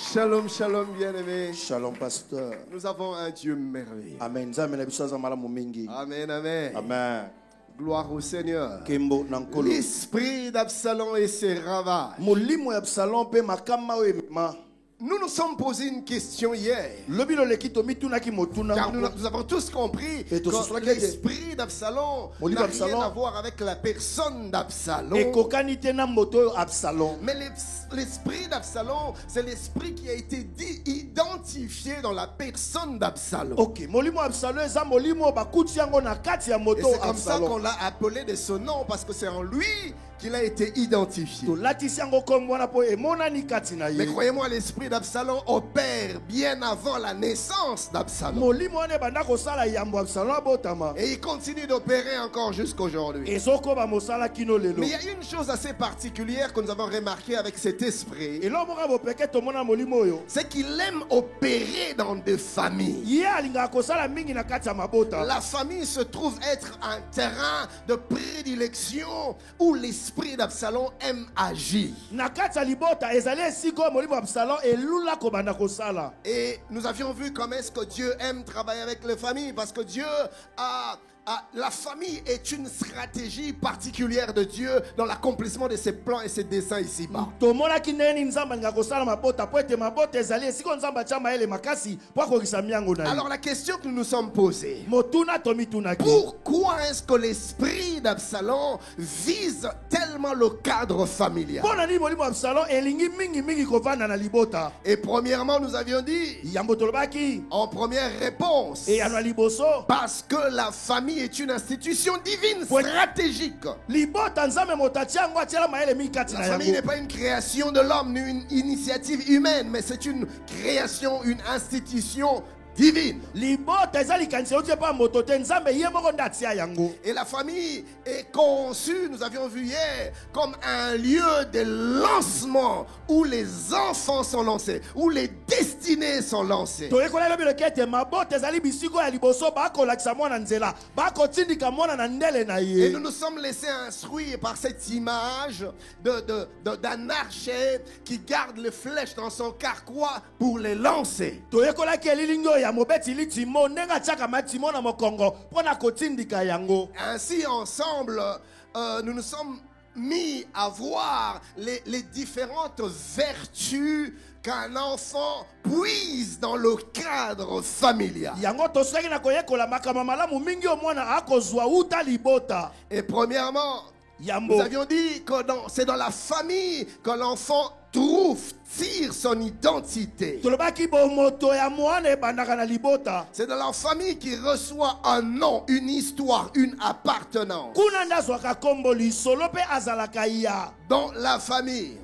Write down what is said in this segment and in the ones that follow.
Shalom, shalom, bien-aimés. Shalom, pasteur. Nous avons un Dieu merveilleux. Amen. Amen, amen. Amen. Gloire au Seigneur. L'esprit d'Absalom et ses ravages. Nous nous sommes posé une question hier. Car nous avons tous compris que l'esprit d'Absalom n'a rien à voir avec la personne d'Absalom. Mais l'esprit d'Absalom, c'est l'esprit qui a été identifié dans la personne d'Absalom. Et c'est comme ça qu'on l'a appelé de ce nom, parce que c'est en lui qu'il a été identifié. Mais croyez-moi, l'esprit d'Absalom opère bien avant la naissance d'Absalom. Et il continue d'opérer encore jusqu'aujourd'hui. Mais il y a une chose assez particulière que nous avons remarqué avec cet esprit. C'est qu'il aime opérer dans des familles. La famille se trouve être un terrain de prédilection où l'esprit d'Absalom aime agir. Et nous avions vu comment est-ce que Dieu aime travailler avec les familles, parce que Dieu la famille est une stratégie particulière de Dieu dans l'accomplissement de ses plans et ses desseins ici-bas. Alors la question que nous nous sommes posée, pourquoi est-ce que l'esprit d'Absalom vise tellement le cadre familial? Et premièrement, nous avions dit, en première réponse, parce que la famille est une institution divine stratégique. La famille n'est pas une création de l'homme ni une initiative humaine, mais c'est une création, une institution divine. Et la famille est conçue, nous avions vu hier, comme un lieu de lancement où les enfants sont lancés, où les destinées sont lancées. Et nous nous sommes laissés instruire par cette image d'un archer qui garde les flèches dans son carquois pour les lancer. Ainsi, ensemble, nous nous sommes mis à voir les différentes vertus qu'un enfant puise dans le cadre familial. Et premièrement, nous avions dit que c'est dans la famille que l'enfant tire son identité. C'est dans la famille qu'il reçoit un nom, une histoire, une appartenance. Dans la famille.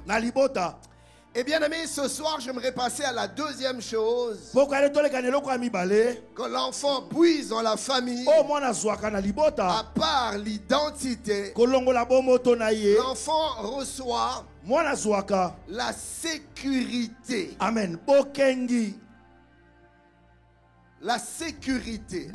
Et bien aimé, ce soir, j'aimerais passer à la deuxième chose. Que l'enfant puise dans la famille. À part l'identité, l'enfant reçoit la sécurité. Amen. La sécurité.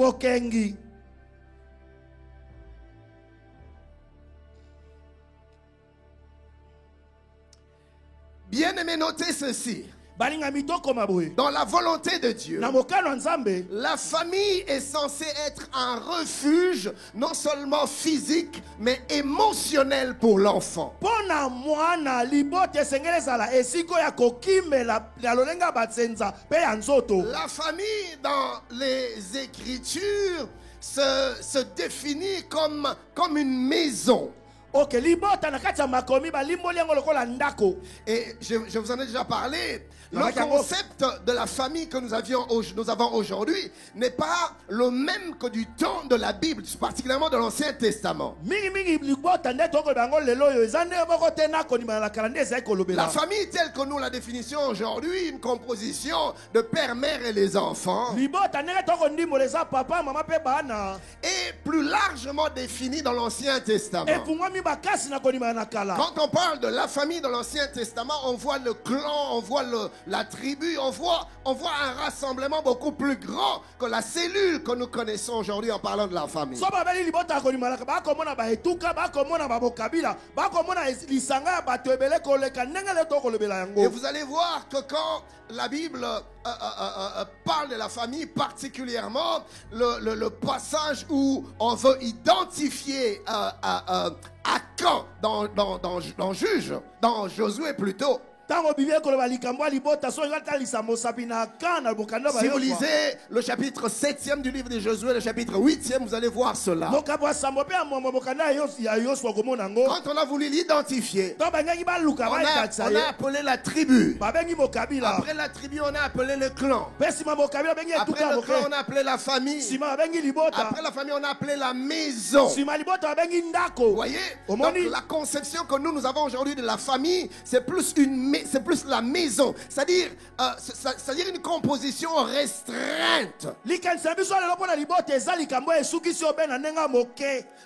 Bien aimé, notez ceci. Dans la volonté de Dieu, la famille est censée être un refuge non seulement physique mais émotionnel pour l'enfant. La famille dans les Écritures se définit comme une maison. Et je vous en ai déjà parlé. Le concept de la famille que nous avons aujourd'hui n'est pas le même que du temps de la Bible, particulièrement de l'Ancien Testament. La famille telle que nous la définissons aujourd'hui, une composition de père, mère et les enfants, est plus largement définie dans l'Ancien Testament. Quand on parle de la famille dans l'Ancien Testament, on voit le clan, on voit la tribu, on voit un rassemblement beaucoup plus grand que la cellule que nous connaissons aujourd'hui en parlant de la famille. Et vous allez voir que quand la Bible parle de la famille, particulièrement le passage où on veut identifier Achan dans Juge, dans Josué plutôt. Si vous lisez le chapitre 7e du livre de Josué, le chapitre 8e, vous allez voir cela. Quand on a voulu l'identifier, on a appelé la tribu. Après la tribu, on a appelé le clan. Après le clan, on a appelé la famille. Après la famille, on a appelé la maison. Vous voyez? Donc la conception que nous avons aujourd'hui de la famille, c'est plus la maison, c'est-à-dire une composition restreinte.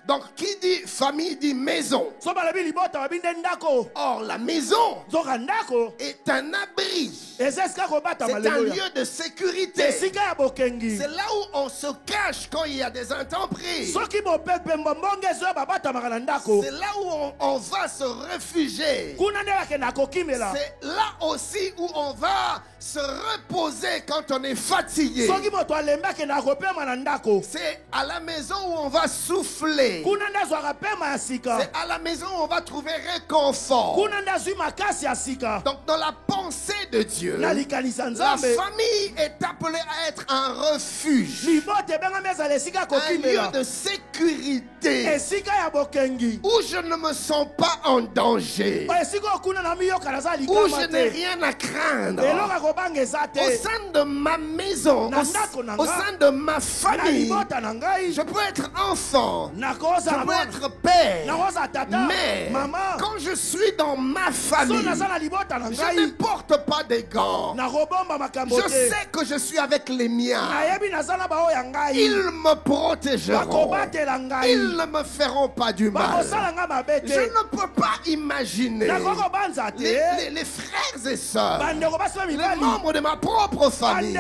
Donc qui dit famille dit maison. Or la maison est un abri, c'est un lieu de sécurité. C'est là où on se cache quand il y a des intempéries. C'est là où on va se réfugier. C'est là aussi où on va se reposer quand on est fatigué. C'est à la maison où on va souffler. C'est à la maison où on va trouver réconfort. Donc dans la pensée de Dieu, la famille est appelée à être un refuge, un lieu de sécurité où je ne me sens pas en danger, où je n'ai rien à craindre. Au sein de ma maison, au sein de ma famille, je peux être enfant, je peux être père, mais quand je suis dans ma famille, je ne porte pas des gants. Je sais que je suis avec les miens. Ils me protégeront. Ils ne me feront pas du mal. Je ne peux pas imaginer les frères et sœurs, les membres de ma propre famille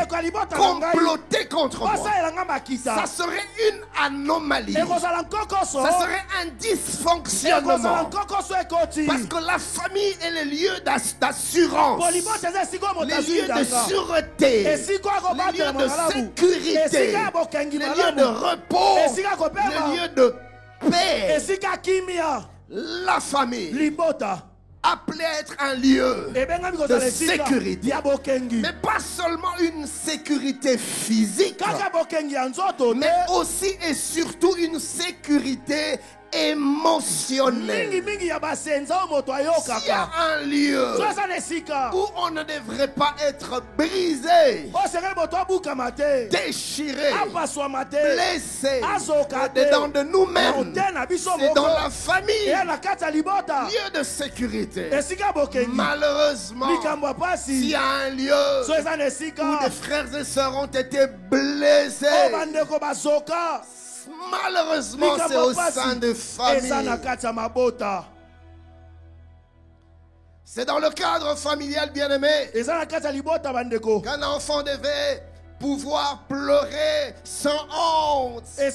comploter contre moi. Ça serait une anomalie. Ça serait un dysfonctionnement. Parce que la famille est le lieu d'assurance, les lieux de sûreté, les lieux de sécurité, les lieux de repos, les lieux de paix. La famille appelé à être un lieu de sécurité, mais pas seulement une sécurité physique, mais aussi et surtout une sécurité émotionnel. S'il y a un lieu où on ne devrait pas être brisé, déchiré, blessé dedans de nous-mêmes, c'est dans la famille, lieu de sécurité. Malheureusement, s'il y a un lieu où des frères et sœurs ont été blessés, malheureusement, c'est au sein de famille. C'est dans le cadre familial, bien-aimé, qu'un enfant devait pouvoir pleurer sans honte. En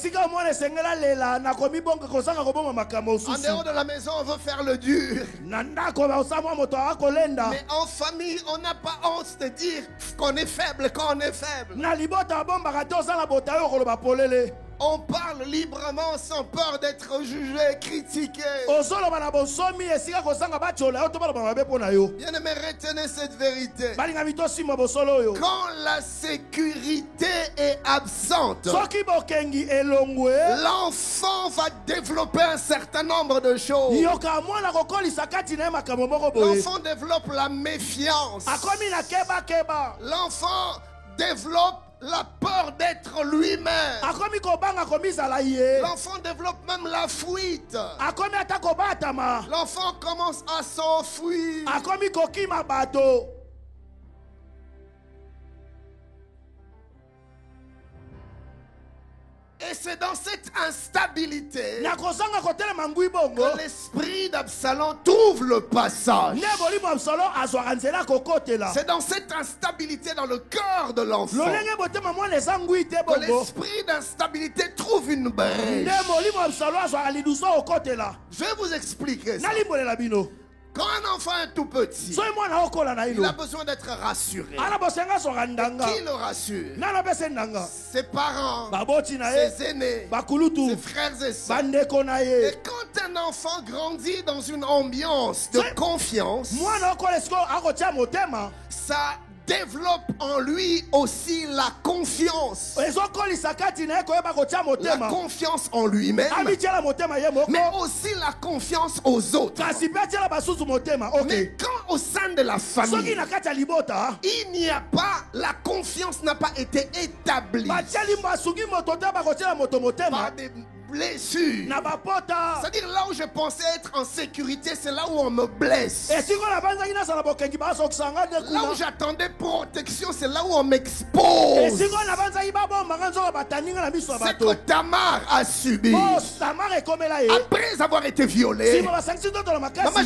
dehors de la maison, on veut faire le dur. Mais en famille, on n'a pas honte de dire qu'on est faible quand on est faible. On parle librement sans peur d'être jugé, critiqué. Bien-aimé, retenez cette vérité. Quand la sécurité est absente, l'enfant va développer un certain nombre de choses. L'enfant développe la méfiance. L'enfant développe la peur d'être lui-même. L'enfant développe même la fuite. L'enfant commence à s'enfuir. Et c'est dans cette instabilité que l'esprit d'Absalom trouve le passage. C'est dans cette instabilité dans le cœur de l'enfant que l'esprit d'instabilité trouve une brèche. Je vais vous expliquer ça. Quand un enfant est tout petit, il a besoin d'être rassuré. Qui le rassure? Ses parents, ses aînés, ses frères et sœurs. Et quand un enfant grandit dans une ambiance de confiance, ça développe en lui aussi la confiance. La confiance en lui-même, mais aussi la confiance aux autres. Mais quand au sein de la famille, il n'y a pas, la confiance n'a pas été établie par des blessures. C'est-à-dire là où je pensais être en sécurité, c'est là où on me blesse. Là où j'attendais protection, c'est là où on m'expose. C'est que Tamar a subi. Après avoir été violée, Maman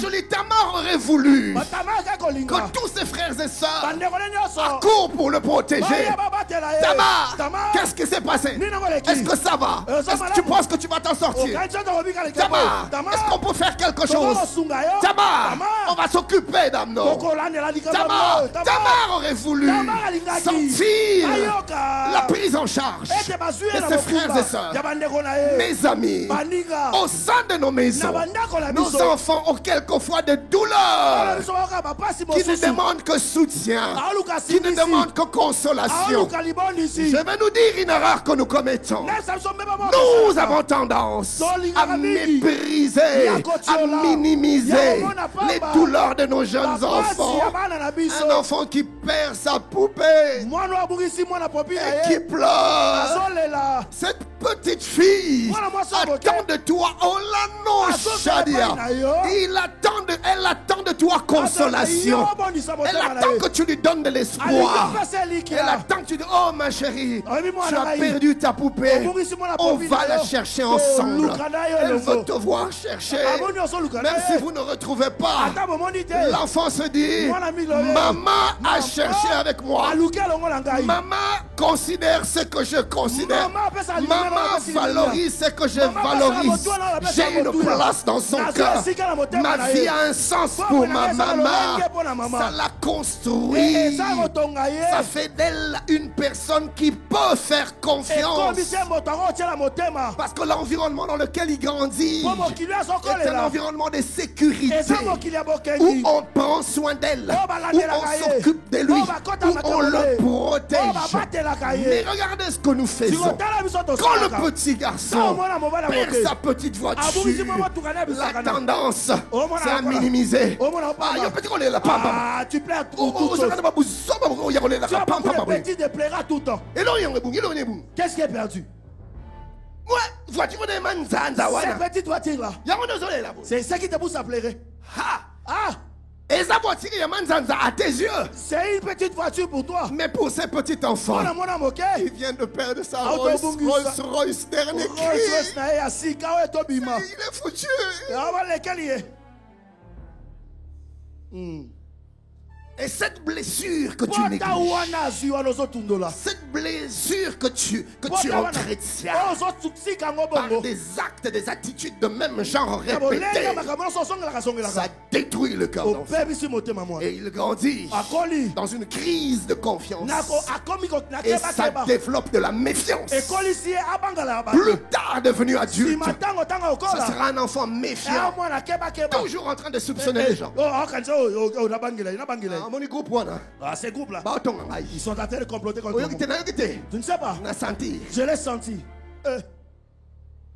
Jolie, Tamar aurait voulu que tous ses frères et sœurs accourent pour le protéger. Tamar, qu'est-ce qui s'est passé? Est-ce que ça va? Est-ce que tu penses que tu vas t'en sortir? Tamar, est-ce qu'on peut faire quelque chose? Tamar, on va s'occuper d'Amnon. Tamar aurait voulu sentir la prise en charge de ses frères et sœurs. Mes amis, au sein de nos maisons, nos enfants ont quelquefois des douleurs qui ne demandent que soutien, qui ne demandent que consolation. Je vais nous dire une erreur que nous commettons. Nous avons tendance à mépriser, à minimiser les douleurs de nos jeunes enfants. Un enfant qui perd sa poupée et qui pleure, cette petite fille attend de toi, oh la non, Shadia, elle attend de toi consolation. Elle attend que tu lui donnes de l'espoir. Elle attend que tu dis, oh ma chérie, tu as perdu ta poupée, on va la chercher ensemble. Elle veut te voir chercher. Même si vous ne retrouvez pas, l'enfant se dit, maman a cherché avec moi. Maman considère ce que je considère. Maman valorise ce que je valorise. J'ai une place dans son cœur. Ma vie a un sens pour ma maman. Ça la construit. Ça fait d'elle une personne qui peut faire confiance. Parce que l'environnement dans lequel il grandit est un environnement de sécurité, où on prend soin d'elle, où on s'occupe de lui, où on le protège. Mais regardez ce que nous faisons. Quand le petit garçon perd sa petite voiture, la tendance, c'est à minimiser. Tu plais à tout. Le petit te plaira tout le temps. Qu'est-ce qui est perdu? Cette petite voiture là, c'est ça qui te pousse à pleurer. À tes yeux, c'est une petite voiture pour toi. mais pour ces petits enfants, il vient de perdre sa Rolls-Royce dernier cri. Il est foutu. Et cette blessure que tu négliges, cette blessure que tu entretiens par des actes, des attitudes de même genre répétés, ça détruit le cœur d'enfant. Et il grandit dans une crise de confiance. Et ça développe de la méfiance. Plus tard devenu adulte, ce sera un enfant méfiant, toujours en train de soupçonner les gens. Ces groupes-là, ils sont en train de comploter contre moi. Tu ne sais pas. Je l'ai senti.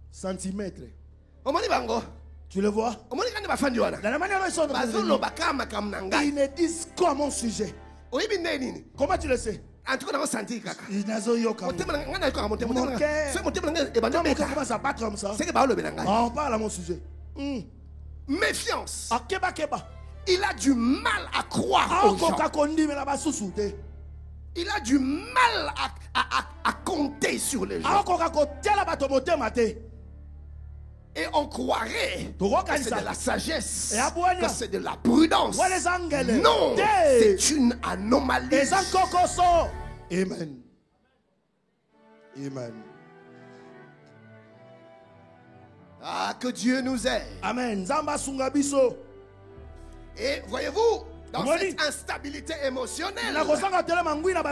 Centimètres. Tu le vois? Dans la manière dont ils sont, ils me disent quoi mon sujet? Comment tu le sais? Mon cœur commence à battre comme ça. On parle à mon sujet. Méfiance. Il a du mal à croire aux gens. Il a du mal à compter sur les gens. Et on croirait que c'est de la sagesse, que c'est de la prudence. Non, c'est une anomalie. Amen. Amen. Ah, que Dieu nous aide. Amen. Et voyez-vous, dans cette instabilité émotionnelle,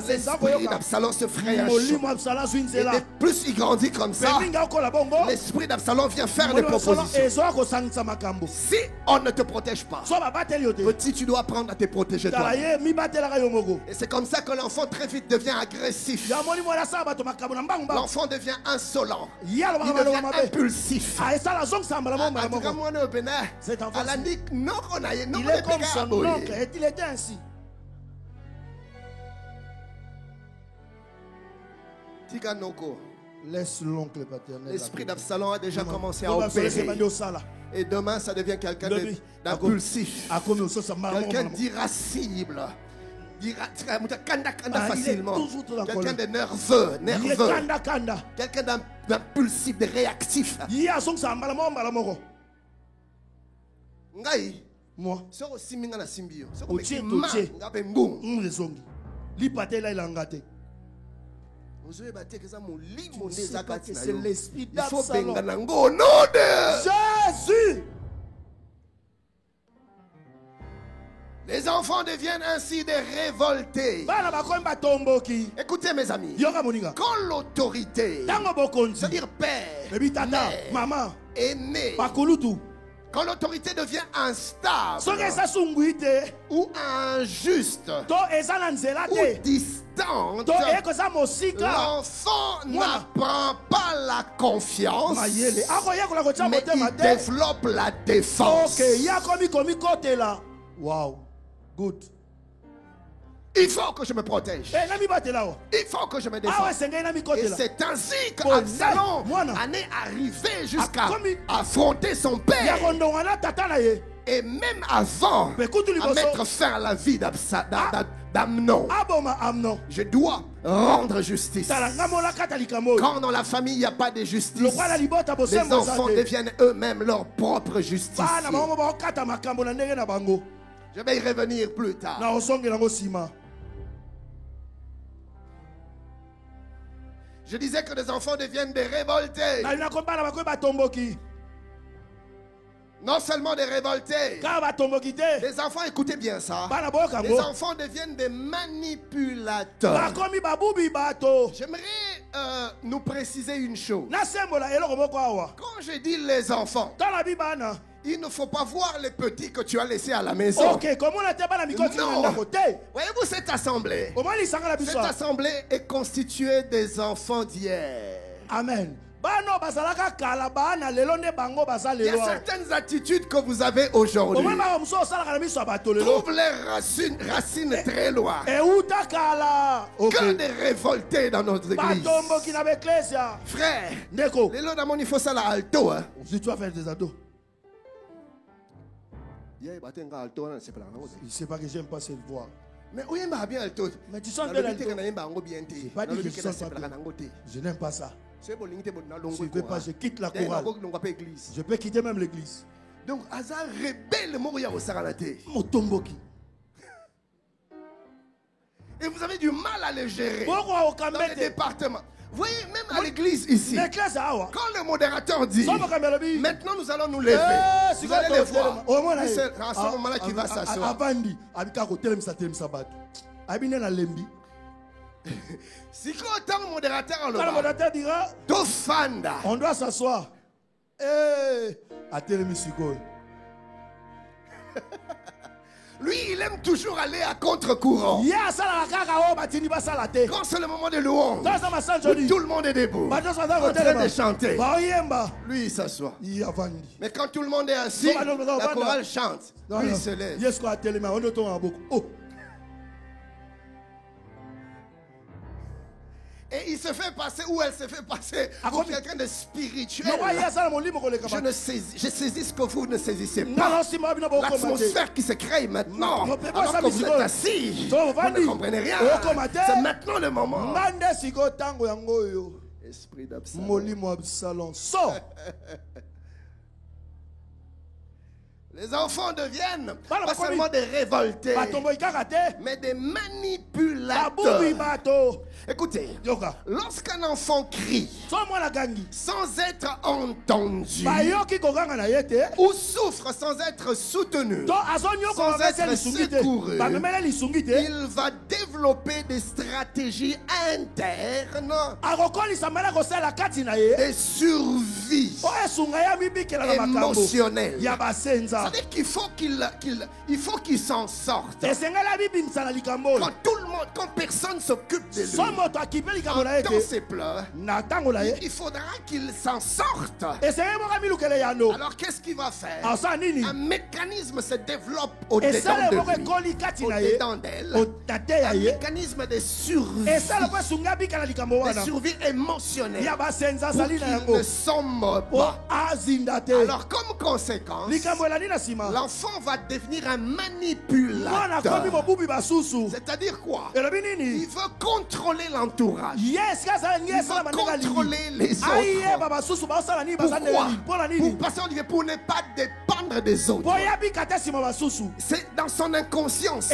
l'esprit d'Absalom se fraye un choc. Et plus il grandit comme ça, l'esprit d'Absalom vient faire des propositions. Si on ne te protège pas, petit, tu dois apprendre à te protéger toi. Et c'est comme ça que l'enfant très vite devient agressif. L'enfant devient insolent. Il devient impulsif. Il est comme son oncle. Il était ainsi. Laisse l'oncle paternel. L'esprit d'Absalom a déjà commencé à opérer. Et demain, ça devient quelqu'un d'impulsif, quelqu'un d'irascible, facilement, quelqu'un de nerveux, quelqu'un d'impulsif, de réactif. Moi, c'est l'esprit d'Absalom. Au nom de Jésus. Les enfants deviennent ainsi des révoltés. Écoutez mes amis, quand l'autorité, c'est-à-dire père, mère, maman, aîné, quand l'autorité devient instable ou injuste ou distante, l'enfant n'apprend pas la confiance, mais il développe la défense. Wow, good. Il faut que je me protège. Il faut que je me défende. Et c'est ainsi qu'Absalom en est arrivé jusqu'à affronter son père. Et même avant à mettre fin à la vie d'Amnon, je dois rendre justice. Quand dans la famille il n'y a pas de justice, les enfants deviennent eux-mêmes leur propre justice. Je vais y revenir plus tard. Je disais que les enfants deviennent des révoltés. Non seulement des révoltés. Les enfants, écoutez bien ça. Les enfants deviennent des manipulateurs. J'aimerais nous préciser une chose. Quand je dis les enfants, il ne faut pas voir les petits que tu as laissés à la maison. Non. Voyez-vous cette assemblée? Cette assemblée est constituée des enfants d'hier. Amen. Il y a certaines attitudes que vous avez aujourd'hui. Trouvent les racines très loin. Que des révoltés dans notre église. Frère, les lots d'amon, il faut ça la alto. Si tu vas faire des ados. Il ne sait pas que j'aime pas cette voix. Mais où est bien alto? Mais tu sens bien alto. Je n'aime pas ça. Je ne veux pas, je quitte la chorale. Je peux quitter même l'église. Donc, Hazar rebelle Moria au Saranate. Motomboki. Et vous avez du mal à le gérer dans les départements. Vous voyez, même à l'église ici, quand le modérateur dit maintenant nous allons nous lever, vous allez les voir. C'est à ce moment-là qu'il va s'asseoir. Si quand le modérateur dira on doit s'asseoir. Lui, il aime toujours aller à contre-courant. Quand c'est le moment de louange, tout le monde est debout, en train de chanter, lui, il s'assoit. Mais quand tout le monde est assis, la chorale chante. Lui, il se lève. Et il se fait passer, ou elle se fait passer pour quelqu'un de spirituel. Je saisis ce que vous ne saisissez pas. L'atmosphère qui se crée maintenant, alors que vous êtes assis, vous ne comprenez rien. C'est maintenant le moment. Esprit d'Absalom. Les enfants deviennent pas seulement des révoltés, mais des manipulateurs. Écoutez, lorsqu'un enfant crie sans être entendu ou souffre sans être soutenu, sans être secouru, il va développer des stratégies internes de survie émotionnelle. C'est-à-dire qu'il faut qu'il s'en sorte. Quand tout le monde, quand personne s'occupe de lui, dans ses pleurs, il faudra qu'il s'en sorte. Alors qu'est-ce qu'il va faire? Un mécanisme se développe au-dedans de lui, au-dedans d'elle, un mécanisme de survie émotionnelle pour qu'il ne sombre pas. Alors comme conséquence, l'enfant va devenir un manipulateur. C'est-à-dire quoi? Il veut contrôler l'entourage. Il veut contrôler les autres. Pourquoi? Pour ne pas dépendre des autres. C'est dans son inconscience.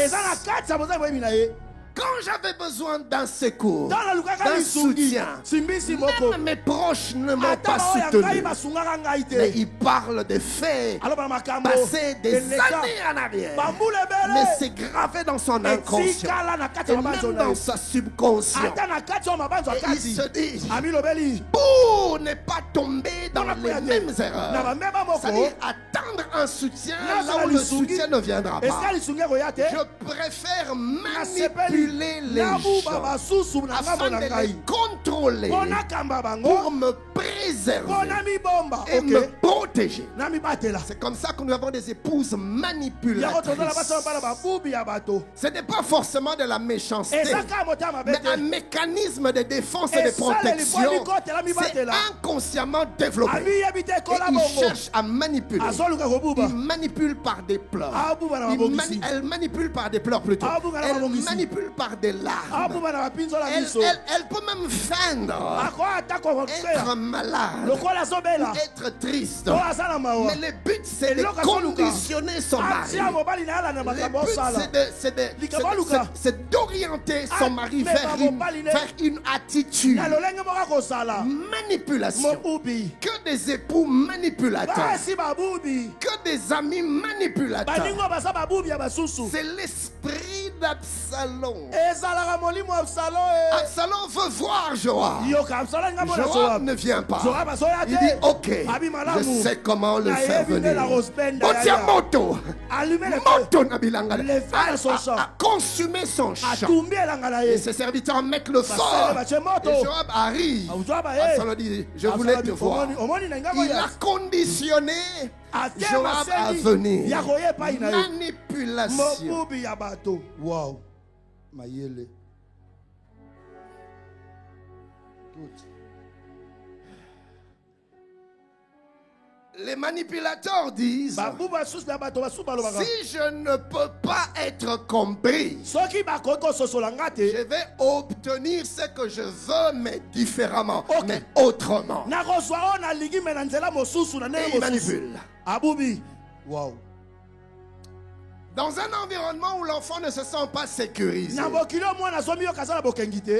Quand j'avais besoin d'un secours, d'un soutien, même mes proches ne m'ont pas soutenu. Mais ils parlent des faits passés des années en arrière. Mais c'est gravé dans son inconscient et même dans sa subconscience. Et il se dit, pour ne pas tomber dans les mêmes erreurs, c'est-à-dire attendre un soutien là où le soutien ne viendra pas, je préfère manipuler les gens afin de les contrôler pour me préserver et me protéger. C'est comme ça que nous avons des épouses manipulatrices. Ce n'est pas forcément de la méchanceté, mais un mécanisme de défense et de protection. C'est inconsciemment développé. Et il cherche à manipuler. Il manipule par des pleurs. Elle manipule par des pleurs plutôt. Elle manipule par des larmes. Elle peut même feindre être malade ou être triste. Mais le but c'est de conditionner son mari. Le but c'est d'orienter son mari vers une attitude. Manipulation. Que des époux manipulateurs. Que des amis manipulateurs. C'est l'esprit d'Absalom. Absalom veut voir Joab. Joab ne vient pas. Il dit ok, je sais comment le faire venir. Moto a consumé son champ. Et ses serviteurs mettent le feu. Et Joab arrive. Absalom dit je voulais te voir. Il a conditionné Joab à venir. Manipulation. Wow. Mayele. Les manipulateurs disent si je ne peux pas être compris, je vais obtenir ce que je veux, mais différemment, mais autrement. Et il manipule. Wow. Dans un environnement où l'enfant ne se sent pas sécurisé,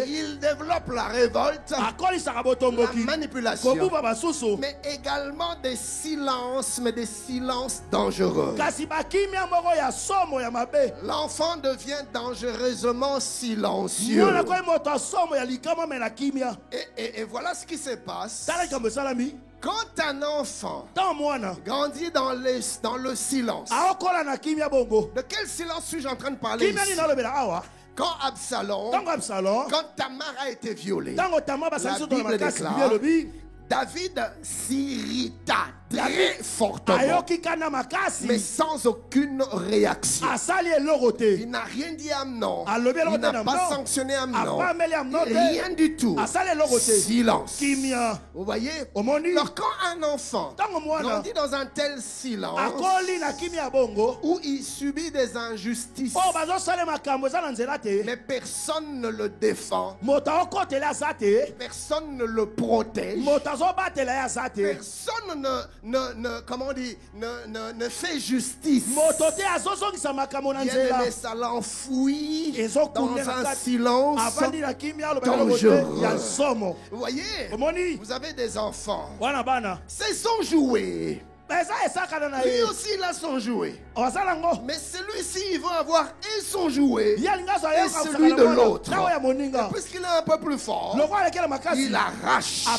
il développe la révolte, la manipulation, mais également des silences, mais des silences dangereux. L'enfant devient dangereusement silencieux. Et voilà ce qui se passe. Quand un enfant grandit dans le silence, de quel silence suis-je en train de parler ici? Quand Absalom, quand Tamar a été violée, la Bible déclare, David s'irrita très fortement, mais sans aucune réaction. Il n'a rien dit à Amnon. Il n'a pas sanctionné Amnon. Rien du tout. Silence. Vous voyez? Alors quand un enfant grandit dans un tel silence où il subit des injustices, mais personne ne le défend, personne ne le protège, personne comment on dit, ne fait justice. Bien-aimé, ça l'enfouit dans un silence dangereux. Vous voyez, vous avez des enfants. C'est son jouet. Lui aussi, il a son jouet. Mais celui-ci, il va avoir et son jouet et celui de l'autre. Puisqu'il est un peu plus fort, il arrache et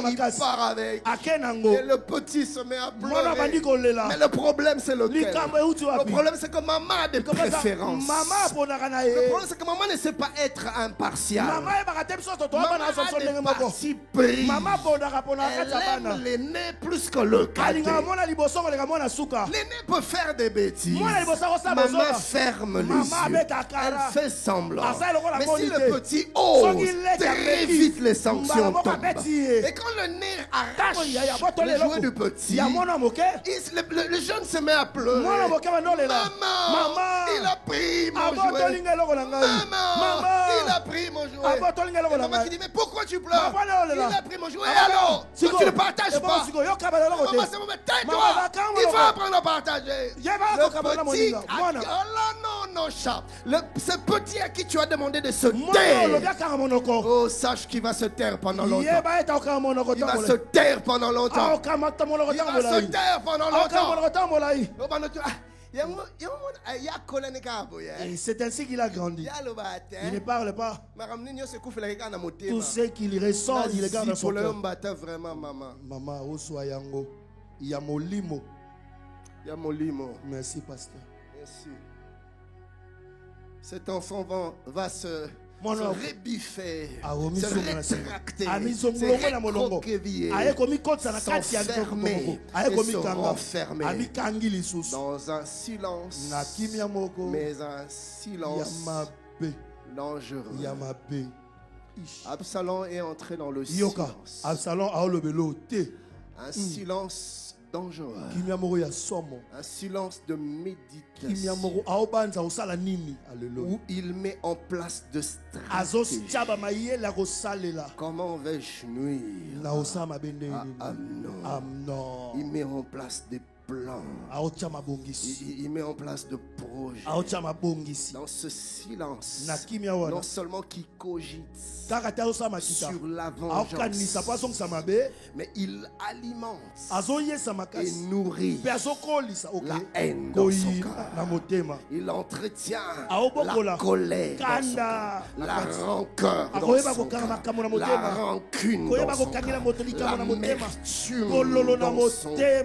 il part avec. Et le petit se met à pleurer. Mais le problème, c'est lequel? Le problème, c'est que maman a des préférences. Le problème, c'est que maman ne sait pas être impartiale. Maman a des partis pris. Elle aime l'aîné plus que le cadet. L'aîné peut faire des bêtises. Maman ferme les yeux. Elle fait semblant. Mais si le petit ose, très vite les sanctions tombent. Et quand le nez arrache le jouet du petit, le jeune se met à pleurer. Maman, il a pris mon jouet. Maman, il a pris mon jouet. Et maman qui dit, mais pourquoi tu pleures? Il a pris mon jouet. Alors, tu ne partages pas. Maman, c'est mon tais-toi. Il faut apprendre à partager. Le petit, ce petit à qui tu as demandé de se taire. Oh, sache qu'il va se taire pendant longtemps. Il va se taire pendant longtemps. Il va se taire pendant longtemps. Et c'est ainsi qu'il a grandi. Il ne parle pas. Tout ce qu'il ressort, il le garde dans son cœur. Maman, Ouswayango. Yamolimo. Merci, pasteur. Merci. Cet enfant va se rébiffer, se rétracter, se recroqueviller, s'enfermer et se renfermer dans un silence, mais un silence dangereux. Absalom est entré dans le silence. Un silence dangereux. Un silence de méditation où il met en place de stratégie. Comment vais-je nuire à Amnon? Il met en place des plans. Il met en place de projets. Dans ce silence, non seulement qu'il cogite sur la vengeance, mais il alimente et nourrit la haine dans son cœur. Il entretient la colère dans son cœur, la rancœur dans son cœur, la rancune dans son cœur, l'amertume dans son cœur.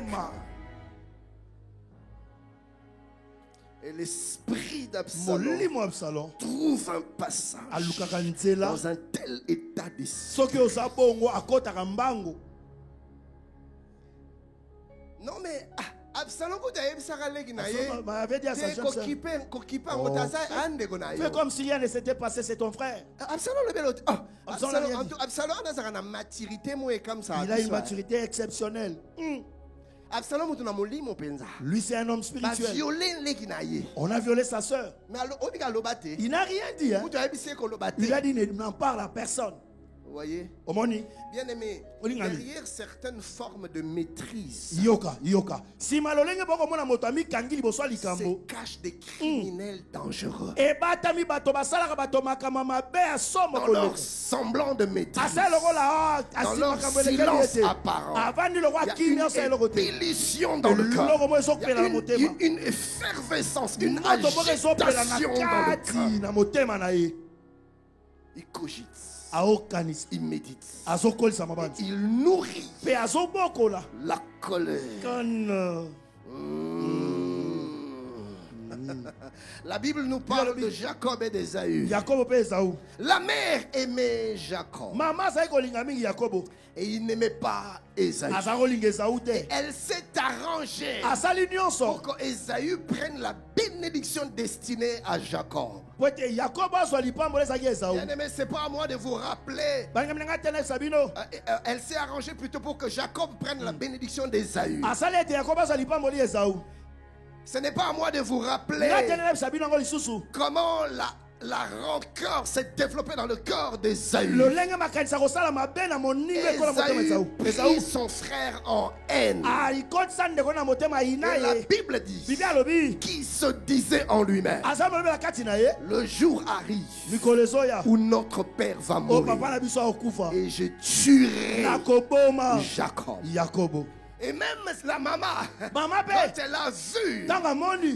Et l'esprit d'Absalom trouve un passage dans un tel état d'esprit. Non mais Absalom, fais comme si rien ne s'était passé, c'est ton frère. Il a une maturité exceptionnelle. Lui, c'est un homme spirituel. On a violé sa soeur. Il n'a rien dit. Hein? Il a dit n'en parle à personne. Vous voyez? Bien aimé, derrière certaines formes de maîtrise se cachent des criminels dangereux. Dans leur semblant de maîtrise, dans leur silence apparent, il y a une ébullition dans le cœur, il y a une effervescence, une agitation dans le cœur. Il cogite. Il médite. Il nourrit la colère. La Bible nous parle de Jacob et d'Ésaü. La mère aimait Jacob et il n'aimait pas Ésaü. Et elle s'est arrangée pour que Ésaü prenne la bénédiction destinée à Jacob. Bien-aimé, c'est pas à moi de vous rappeler. Elle s'est arrangée plutôt pour que Jacob prenne la bénédiction d'Ésaü. Ce n'est pas à moi de vous rappeler comment la rancœur s'est développée dans le cœur d'Ésaü. Ésaü prit son frère en haine. Et la Bible dit, qui se disait en lui-même, le jour arrive où notre père va mourir et je tuerai Jacob. Et même la maman, quand elle a vu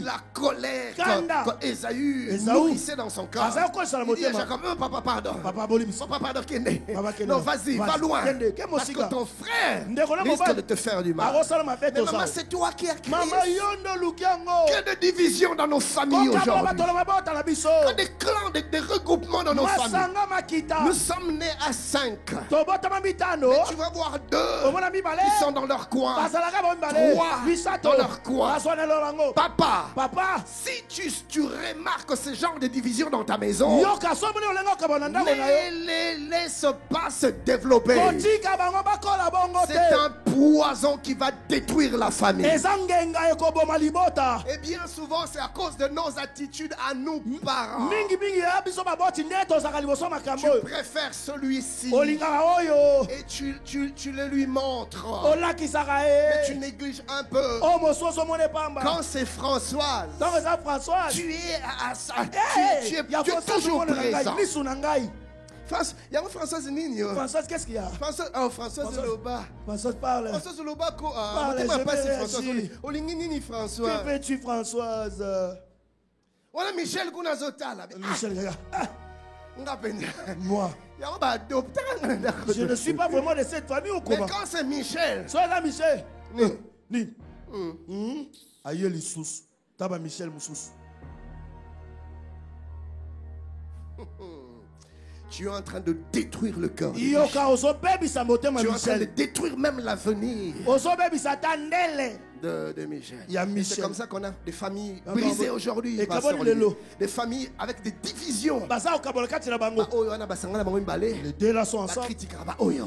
la colère que Ésaü nourrissait dans son cœur, il dit à Jacob, papa pardon, non vas-y, va loin, parce que ton frère risque de te faire du mal. Mais maman, c'est toi qui as créé que de divisions dans nos familles aujourd'hui, que des clans, des regroupements dans nos familles. Nous sommes nés à 5, mais tu vas voir 2 qui sont dans leur coin. 3 dans leur coin. Papa, si tu remarques ce genre de division dans ta maison, ne les laisse pas se développer. C'est un poison qui va détruire la famille. Et bien souvent, c'est à cause de nos attitudes à nous parents. Tu préfères celui-ci et tu le lui montres. Mais tu négliges un peu. Quand c'est Françoise, tu es toujours présent. Françoise Nino. Françoise, qu'est-ce qu'il y a? Françoise Loba. Françoise parle. Françoise Loba, parle. Françoise. Que fais-tu, Françoise? Voilà Michel Gounazotala. Michel, moi. Je ne suis pas vraiment de cette famille ou quoi? Mais quand c'est Michel. Sois là, Michel. Ni. Aïe, les sous. Taba Michel Moussous. Tu es en train de détruire le cœur. Tu es en train de détruire même l'avenir de Michel. C'est comme ça qu'on a des familles brisées aujourd'hui. Des familles avec des divisions. Les deux là sont ensemble.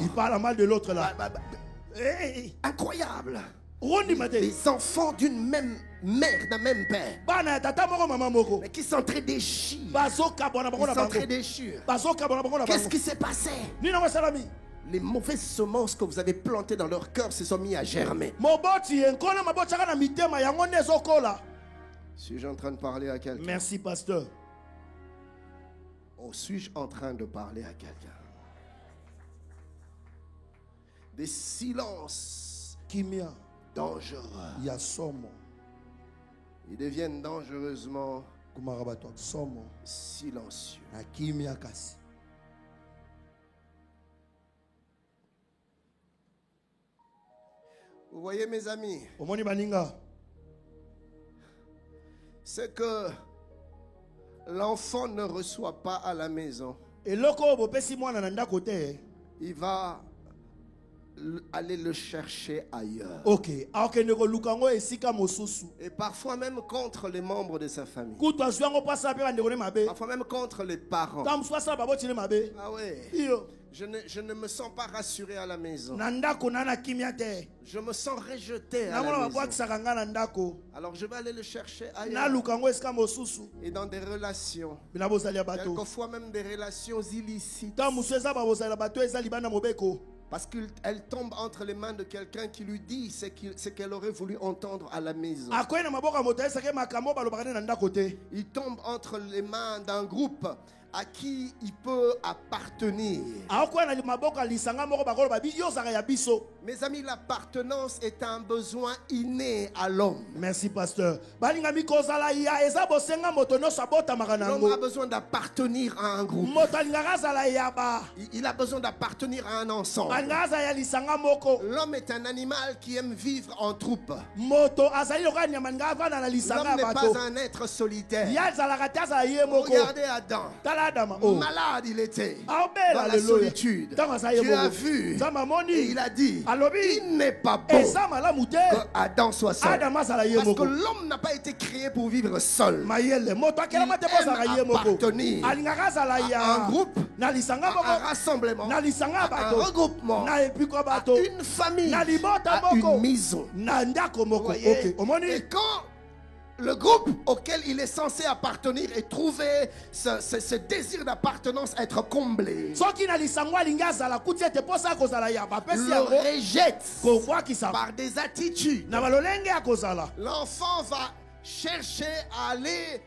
Ils parlent mal de l'autre là. Incroyable. Les enfants d'une même mère, d'un même père, mais qui s'entre-déchirent. Qu'est-ce qui s'est passé? Les mauvaises semences que vous avez plantées dans leur cœur se sont mis à germer. Suis-je en train de parler à quelqu'un? Merci, pasteur. Ou suis-je en train de parler à quelqu'un? Des silences dangereux. Ils deviennent dangereusement silencieux. Vous voyez mes amis, c'est que l'enfant ne reçoit pas à la maison. Il va aller le chercher ailleurs. Et parfois même contre les membres de sa famille. Parfois même contre les parents. Ah ouais. Je ne me sens pas rassuré à la maison. Je me sens rejeté à la maison. Alors je vais aller le chercher ailleurs. Et dans des relations, quelquefois même des relations illicites. Parce qu'elle tombe entre les mains de quelqu'un qui lui dit ce qu'elle aurait voulu entendre à la maison. Il tombe entre les mains d'un groupe à qui il peut appartenir. Mes amis, l'appartenance est un besoin inné à l'homme. Merci, pasteur. L'homme a besoin d'appartenir à un groupe. Il a besoin d'appartenir à un ensemble. L'homme est un animal qui aime vivre en troupe. L'homme n'est pas un être solitaire. Regardez Adam. Malade il était dans la solitude. Tu as vu et il a dit il n'est pas bon que Adam soit seul, parce que l'homme n'a pas été créé pour vivre seul. Il aime appartenir à un groupe, à un rassemblement, à un regroupement, à une famille, à une maison. Et quand le groupe auquel il est censé appartenir et trouver ce désir d'appartenance être comblé, le rejette par des attitudes. L'enfant va chercher à aller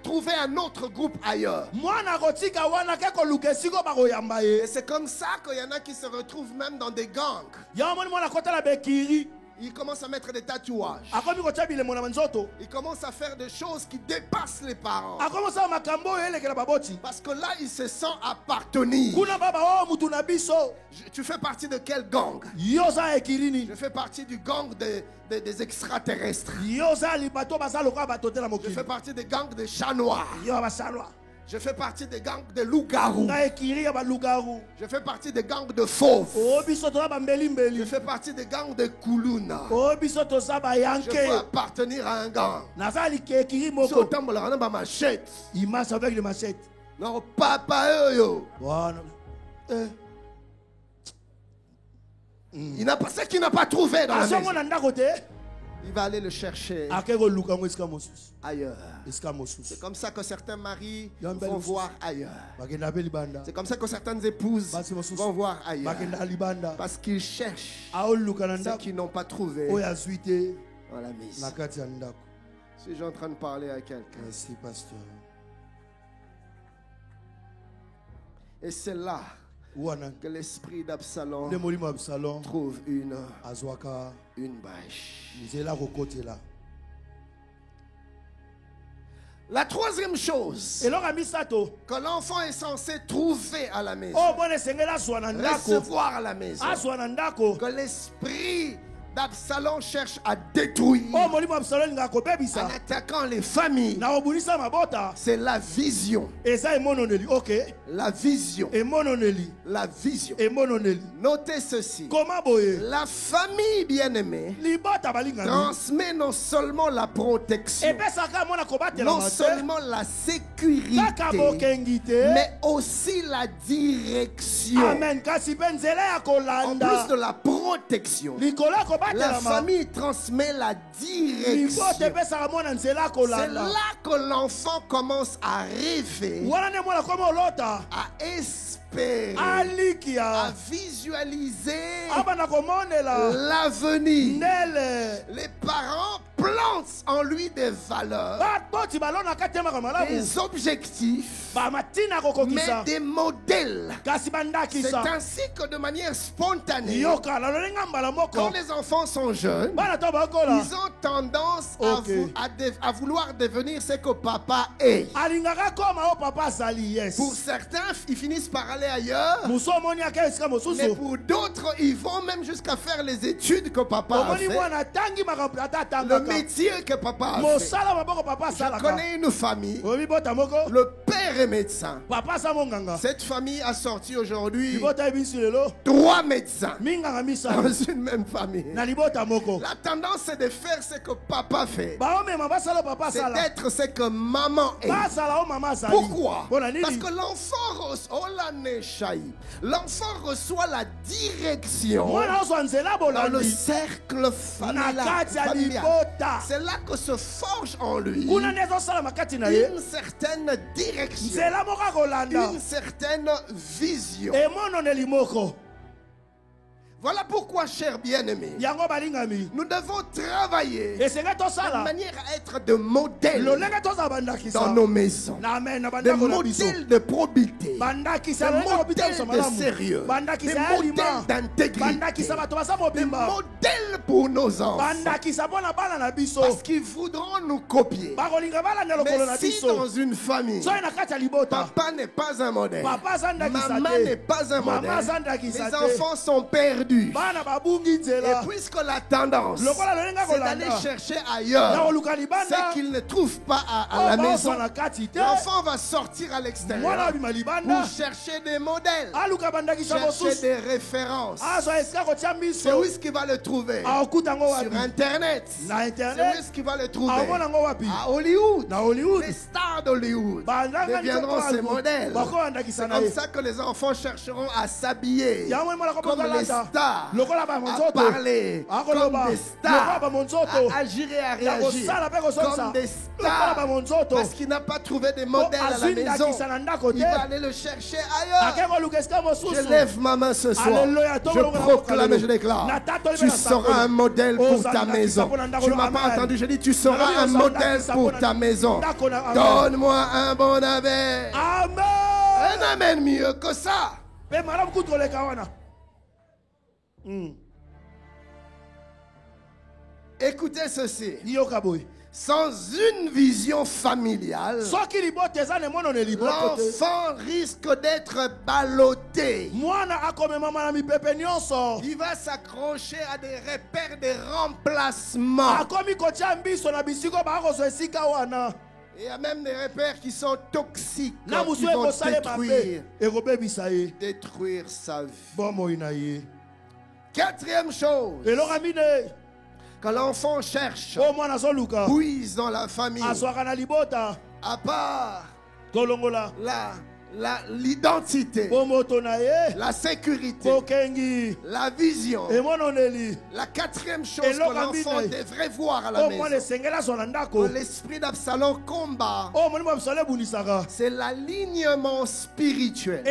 trouver un autre groupe ailleurs. Et c'est comme ça qu'il y en a qui se retrouvent même dans des gangs. Il commence à mettre des tatouages. Il commence à faire des choses qui dépassent les parents. Parce que là, il se sent appartenir. Tu fais partie de quel gang? Je fais partie du gang des extraterrestres. Je fais partie des gangs des chats noirs. Je fais partie des gangs de loups-garous. Je fais partie des gangs de fauves. Je fais partie des gangs de Kuluna. Je veux appartenir à un gang. Il marche avec les machettes. Non, papa yo. Il n'a pas ce qu'il n'a pas trouvé dans la maison. Il va aller le chercher ailleurs. C'est comme ça que certains maris vont voir ailleurs. C'est comme ça que certaines épouses vont voir ailleurs. Parce qu'ils cherchent ce qu'ils n'ont pas trouvé dans la maison. Suis-je en train de parler à quelqu'un? Merci, pasteur. Et c'est là que l'esprit d'Absalom trouve une brèche. La troisième chose que l'enfant est censé trouver à la maison, recevoir à la maison, que l'esprit d'Absalom cherche à détruire en attaquant les familles, c'est la vision. La vision. La vision. Notez ceci. La famille bien-aimée transmet non seulement la protection, non seulement la sécurité, mais aussi la direction. En plus de la protection, la famille transmet la direction. C'est là que l'enfant commence à rêver, à espérer, à visualiser l'avenir. Les parents plantent en lui des valeurs, des objectifs, mais des modèles. C'est ainsi que de manière spontanée, quand les enfants sont jeunes, ils ont tendance à vouloir devenir ce que papa est. Pour certains, ils finissent par aller ailleurs, mais pour d'autres, ils vont même jusqu'à faire les études que papa a fait, le métier que papa a fait. Je connais une famille, le père est médecin. Cette famille a sorti aujourd'hui 3 médecins dans une même famille. La tendance, c'est de faire ce que papa fait. C'est d'être ce que maman est. Pourquoi? Parce que l'enfant reçoit la direction dans le cercle familial. C'est là que se forge en lui une certaine direction, une certaine vision. Voilà pourquoi, chers bien-aimés, nous devons travailler de manière à être de modèles dans nos maisons, des modèles de probité, des modèles de sérieux, des modèles d'intégrité, des modèles pour nos enfants, parce qu'ils voudront nous copier. Mais si dans une famille, papa n'est pas un modèle, maman n'est pas un modèle, les enfants sont perdus. Et puisque la tendance, c'est d'aller chercher ailleurs ce qu'ils ne trouvent pas à la maison, l'enfant va sortir à l'extérieur pour chercher des modèles, chercher des références. C'est où est-ce qu'il va le trouver? Sur Internet. C'est où est-ce qu'il va le trouver? À Hollywood. Les stars d'Hollywood deviendront ses modèles. C'est comme ça que les enfants chercheront à s'habiller comme les stars stars, à parler comme des stars, à agir et à réagir comme des stars, parce qu'il n'a pas trouvé de modèle à la maison. Il va aller le chercher ailleurs. Je lève ma main ce soir. Je proclame et je déclare. Tu seras un modèle pour ta maison. Tu ne m'as pas entendu, je dis tu seras un modèle pour ta maison. Donne-moi un bon amen. Amen. Un amen mieux que ça. Écoutez ceci. Sans une vision familiale, l'enfant risque d'être ballotté. Il va s'accrocher à des repères de remplacement. Il y a même des repères qui sont toxiques, qui vont détruire sa vie. Quatrième chose, quand l'enfant cherche, puise dans la famille, à part l'identité, la sécurité, la vision. La quatrième chose que l'enfant devrait voir à la maison, l'esprit d'Absalom combat, c'est l'alignement spirituel.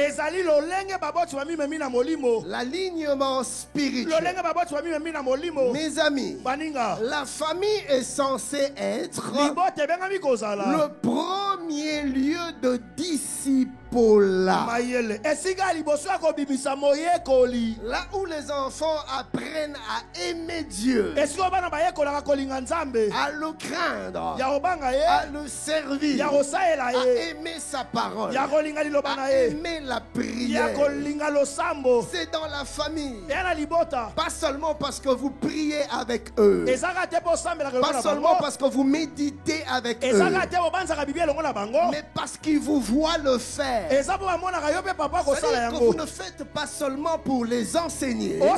L'alignement spirituel. Mes amis, la famille est censée être le premier lieu de discipline. Là où les enfants apprennent à aimer Dieu, à le craindre, à le servir, à aimer sa parole, à aimer la prière. C'est dans la famille. Pas seulement parce que vous priez avec eux, pas seulement parce que vous méditez avec eux, mais parce qu'ils vous voient le faire. C'est-à-dire que vous ne faites pas seulement pour les enseigner, mais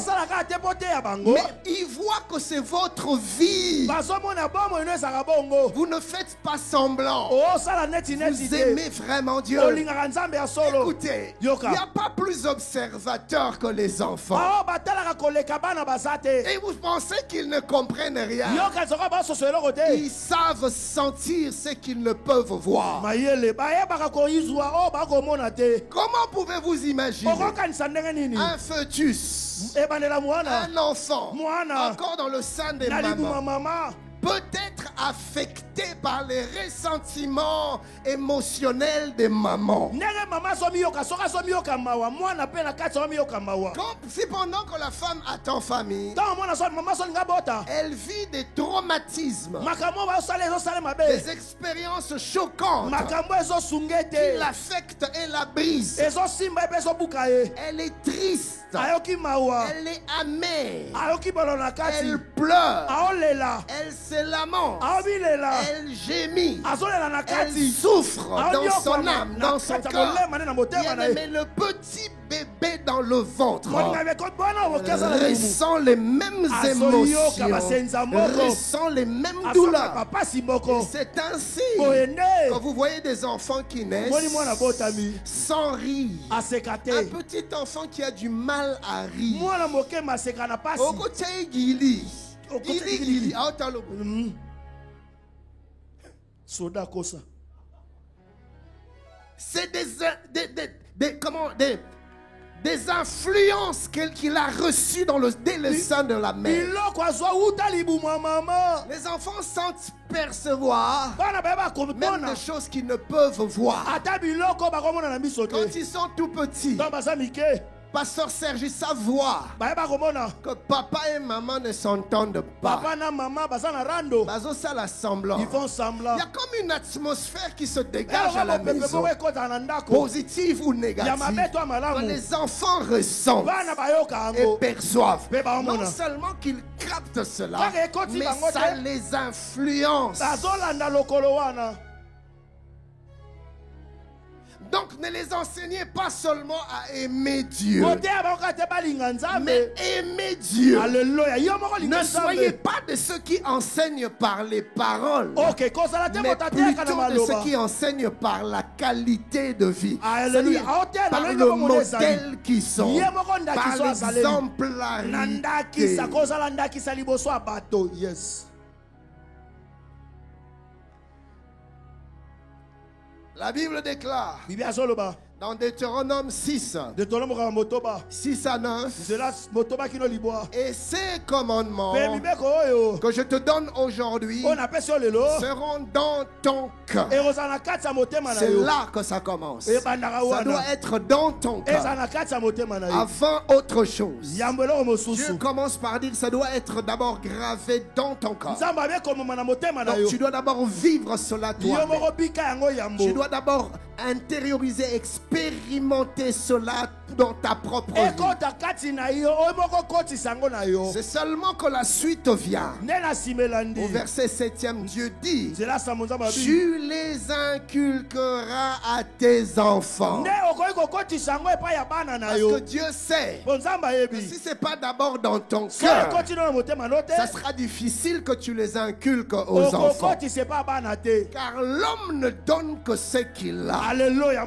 ils voient que c'est votre vie. Vous ne faites pas semblant. Vous aimez vraiment Dieu. Écoutez, il n'y a pas plus observateur que les enfants. Et vous pensez qu'ils ne comprennent rien. Ils savent sentir ce qu'ils ne peuvent voir. Comment pouvez-vous imaginer un fœtus, un enfant, encore dans le sein des mamans, peut-être affecté par les ressentiments émotionnels des mamans? Si pendant que la femme attend famille, elle vit des traumatismes, des expériences choquantes qui l'affectent et la brisent. Elle est triste, elle est amère, elle pleure, elle se lamente, elle gémit, elle souffre dans son âme, dans son cœur. Mais le petit bébé dans le ventre ressent les mêmes émotions, ressent les mêmes douleurs. C'est ainsi que vous voyez des enfants qui naissent sans rire. Un petit enfant qui a du mal à rire. C'est des influences qu'il a reçues dès le sein de la mère. Les enfants sentent percevoir même des choses qu'ils ne peuvent voir. Quand ils sont tout petits, Pasteur Serge, ça voit que papa et maman ne s'entendent pas. Ils font semblant. Il y a comme une atmosphère qui se dégage à la maison, positive ou négative, que les enfants ressentent et perçoivent. Non seulement qu'ils captent cela, mais ça les influence. Donc ne les enseignez pas seulement à aimer Dieu, mais aimer Dieu. Ne soyez pas de ceux qui enseignent par les paroles, mais plutôt de ceux qui enseignent par la qualité de vie, c'est-à-dire par le modèle qu'ils sont, par l'exemplarité. Yes. La Bible déclare dans Deutéronome 6, 6 à 9, et ces commandements que je te donne aujourd'hui seront dans ton cœur. C'est là que ça commence. Ça doit être dans ton cœur avant autre chose. Dieu commence par dire ça doit être d'abord gravé dans ton cœur. Donc tu dois d'abord vivre cela toi-même. Tu dois d'abord intérioriser, expérimenter cela dans ta propre vie. C'est seulement que la suite vient. Au verset 7e, Dieu dit: tu les inculqueras à tes enfants. Parce que Dieu sait que si ce n'est pas d'abord dans ton cœur, ça sera difficile que tu les inculques aux enfants. Car l'homme ne donne que ce qu'il a. Alléluia.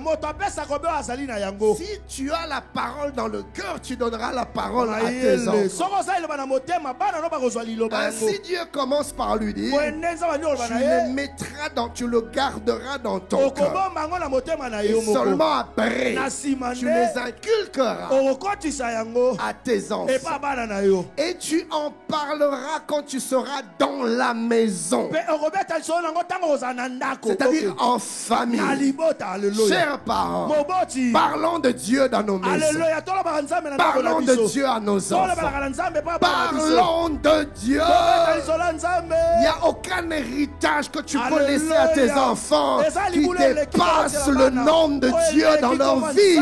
Si tu as la parole dans le cœur, tu donneras la parole à tes enfants. Ainsi Dieu commence par lui dire: tu le garderas dans ton cœur. Et seulement après, tu les inculqueras à tes enfants. Et tu en parleras quand tu seras dans la maison, c'est-à-dire en famille. Chers parents, parlons de Dieu dans nos maisons. Parlons de Dieu à nos enfants. Parlons de Dieu. Il n'y a aucun héritage que tu peux laisser à tes enfants qui dépasse le nom de Dieu dans leur vie.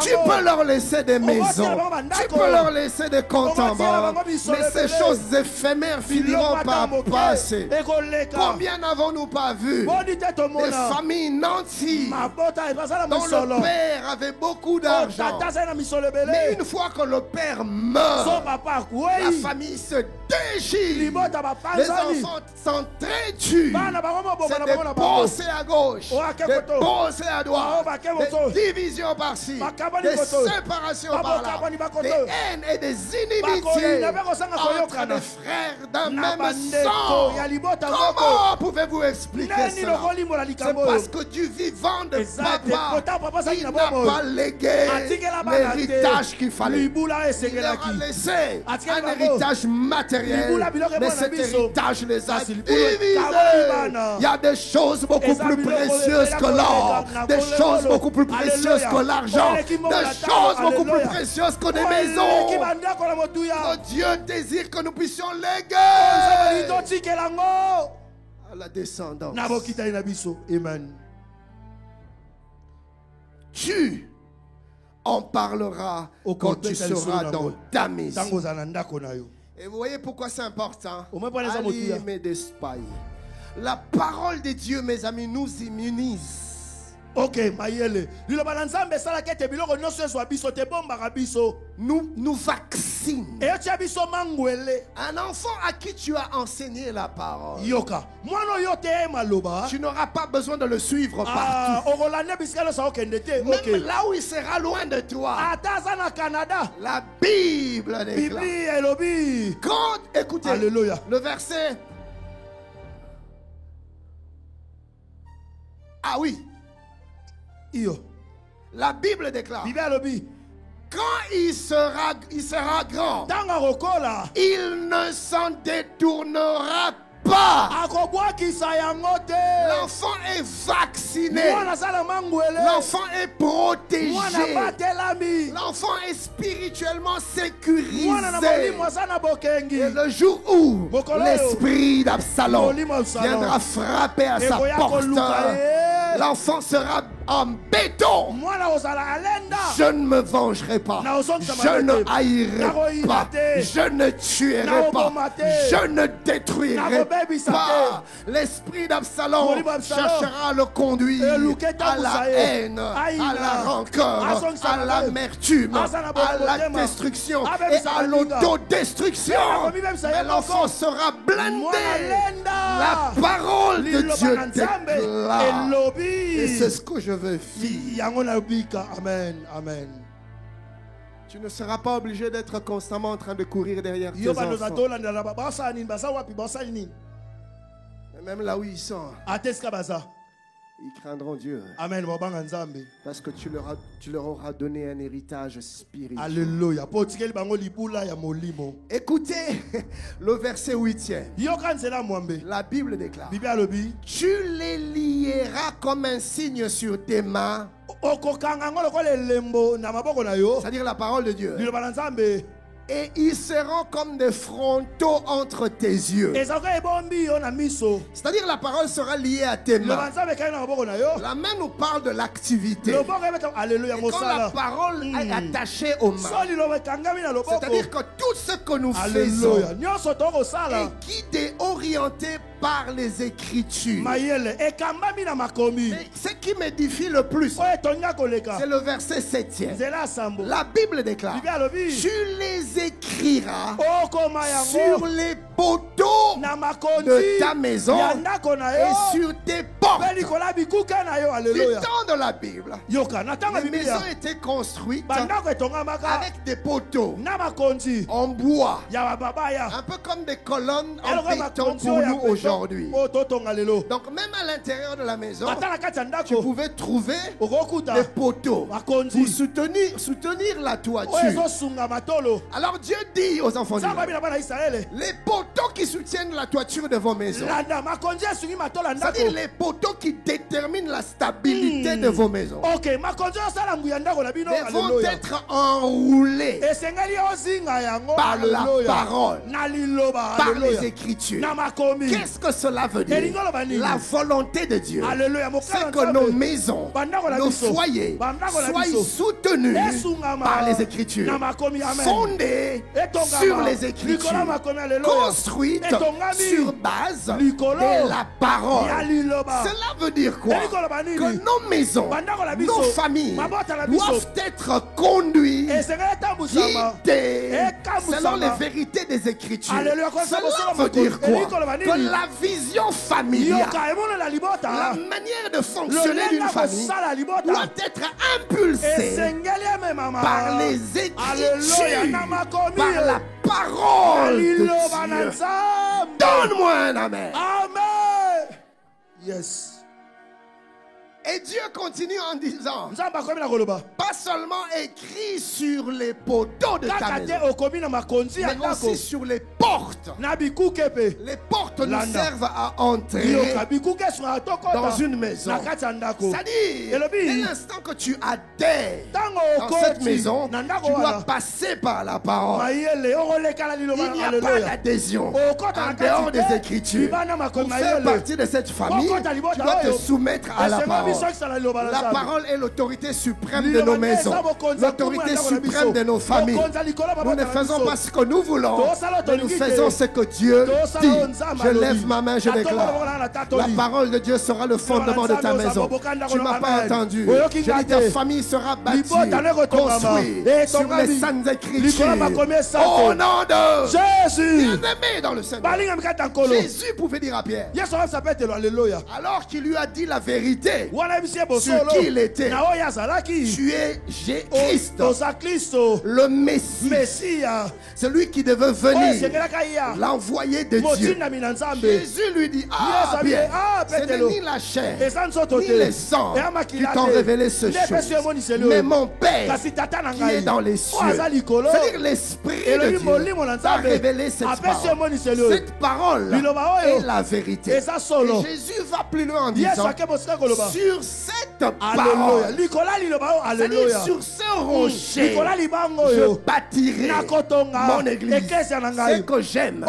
Tu peux leur laisser des maisons, tu peux leur laisser des comptes en banque, mais ces choses éphémères finiront par passer. Combien n'avons-nous pas vu des familles nantis dont le père avait beaucoup d'argent, mais une fois que le père meurt, la famille se déchire, les enfants s'entretuent, c'est des pensées à gauche, des pensées à droite, des divisions par-ci, des séparations par-là, des haines et des inimitiés entre les frères d'un même sang. Comment pouvez-vous expliquer cela? C'est parce que du vivant de papa, il n'a pas légué l'héritage qu'il fallait. Il leur a laissé un héritage matériel, mais cet héritage les a divisés. Il y a des choses beaucoup plus précieuses que l'or, des choses beaucoup plus précieuses que l'argent, des choses beaucoup plus précieuses que des maisons. Que Dieu désire que nous puissions léguer à la descendance. Amen. Tu en parleras quand tu seras dans ta maison. Et vous voyez pourquoi c'est important? Allier d'Espagne. La parole de Dieu, mes amis, nous immunise. Ok, nous vaccine. Un enfant à qui tu as enseigné la parole, tu n'auras pas besoin de le suivre partout. Même là où il sera loin de toi, la Bible déclare. Quand, écoutez, Alléluia. Le verset. Ah oui. La Bible déclare: quand il sera grand, il ne s'en détournera pas. L'enfant est vacciné. L'enfant est protégé. L'enfant est spirituellement sécurisé. Et le jour où l'esprit d'Absalom viendra frapper à sa porte, l'enfant sera en béton Je ne me vengerai pas. Je ne haïrai pas. Je ne tuerai pas. Je ne détruirai pas. L'esprit d'Absalom cherchera à le conduire à la haine, à la rancœur, à l'amertume, à la destruction et à l'autodestruction. Mais l'enfant sera blindé. La parole de Dieu déclare. Et c'est ce que je veux faire. Amen. Amen. Tu ne seras pas obligé d'être constamment en train de courir derrière tes enfants. Et même là où ils sont, ils craindront Dieu. Amen. Parce que tu leur auras donné un héritage spirituel. Alléluia. Écoutez le verset 8e. La Bible déclare: tu les lieras comme un signe sur tes mains. C'est-à-dire la parole de Dieu. Et ils seront comme des frontaux entre tes yeux. C'est-à-dire la parole sera liée à tes mains. La main nous parle de l'activité. Et quand la parole est attachée aux mains, c'est-à-dire que tout ce que nous faisons est guidé, orienté par les Écritures. Mais ce qui m'édifie le plus, c'est le verset 7e. La Bible déclare: tu les écriras sur les poteaux de ta maison et sur tes portes. Du temps de la Bible, les maisons étaient construites avec des poteaux en bois, un peu comme des colonnes en béton pour nous aujourd'hui. Donc même à l'intérieur de la maison, tu pouvais trouver des poteaux pour soutenir la toiture. Alors Dieu dit aux enfants d'Israël: les poteaux qui soutiennent la toiture de vos maisons, c'est-à-dire les poteaux qui déterminent la stabilité de vos maisons, vont être enroulés par la parole, par les Écritures. Qu'est-ce que cela veut dire? La volonté de Dieu, c'est que nos maisons, nos foyers soient soutenus par les Écritures, fondés sur les Écritures, construites sur base de la parole. Cela veut dire quoi? Que nos maisons, nos familles doivent être conduites, guidées selon les vérités des Écritures. Cela veut dire quoi? Que la vision familiale, la manière de fonctionner d'une famille doit être impulsée par les Écritures, par la parole de Dieu. Donne-moi un amen. Amen. Yes. Et Dieu continue en disant: pas seulement écrit sur les poteaux de ta maison, mais aussi sur les portes. Les portes nous servent à entrer dans une maison. C'est-à-dire, dès l'instant que tu adhères dans cette maison, tu dois passer par la parole. Il n'y a pas d'adhésion en dehors des Écritures. Pour faire partie de cette famille, tu dois te soumettre à la parole. La parole est l'autorité suprême de nos maisons, l'autorité suprême de nos familles. Nous ne faisons pas ce que nous voulons, mais nous faisons ce que Dieu dit. Je lève ma main, je déclare: la parole de Dieu sera le fondement de ta maison. Tu ne m'as pas entendu. Je dis: ta famille sera bâtie, construite sur les saintes Écritures. Au nom de Jésus. Bien-aimé dans le Seigneur, Jésus pouvait dire à Pierre, alors qu'il lui a dit la vérité sur qui il était: tu es Christ, le Messie, celui qui devait venir, l'envoyé de Dieu. Jésus lui dit: ah bien, ce n'est ni la chair ni les sangs qui t'ont révélé ce chose, mais mon Père qui est dans les cieux. C'est-à-dire l'Esprit de Dieu t'a révélé cette parole. Cette parole est la vérité. Et Jésus va plus loin en disant: sur cette parole, c'est-à-dire sur ce rocher, je bâtirai mon église. Ce que j'aime,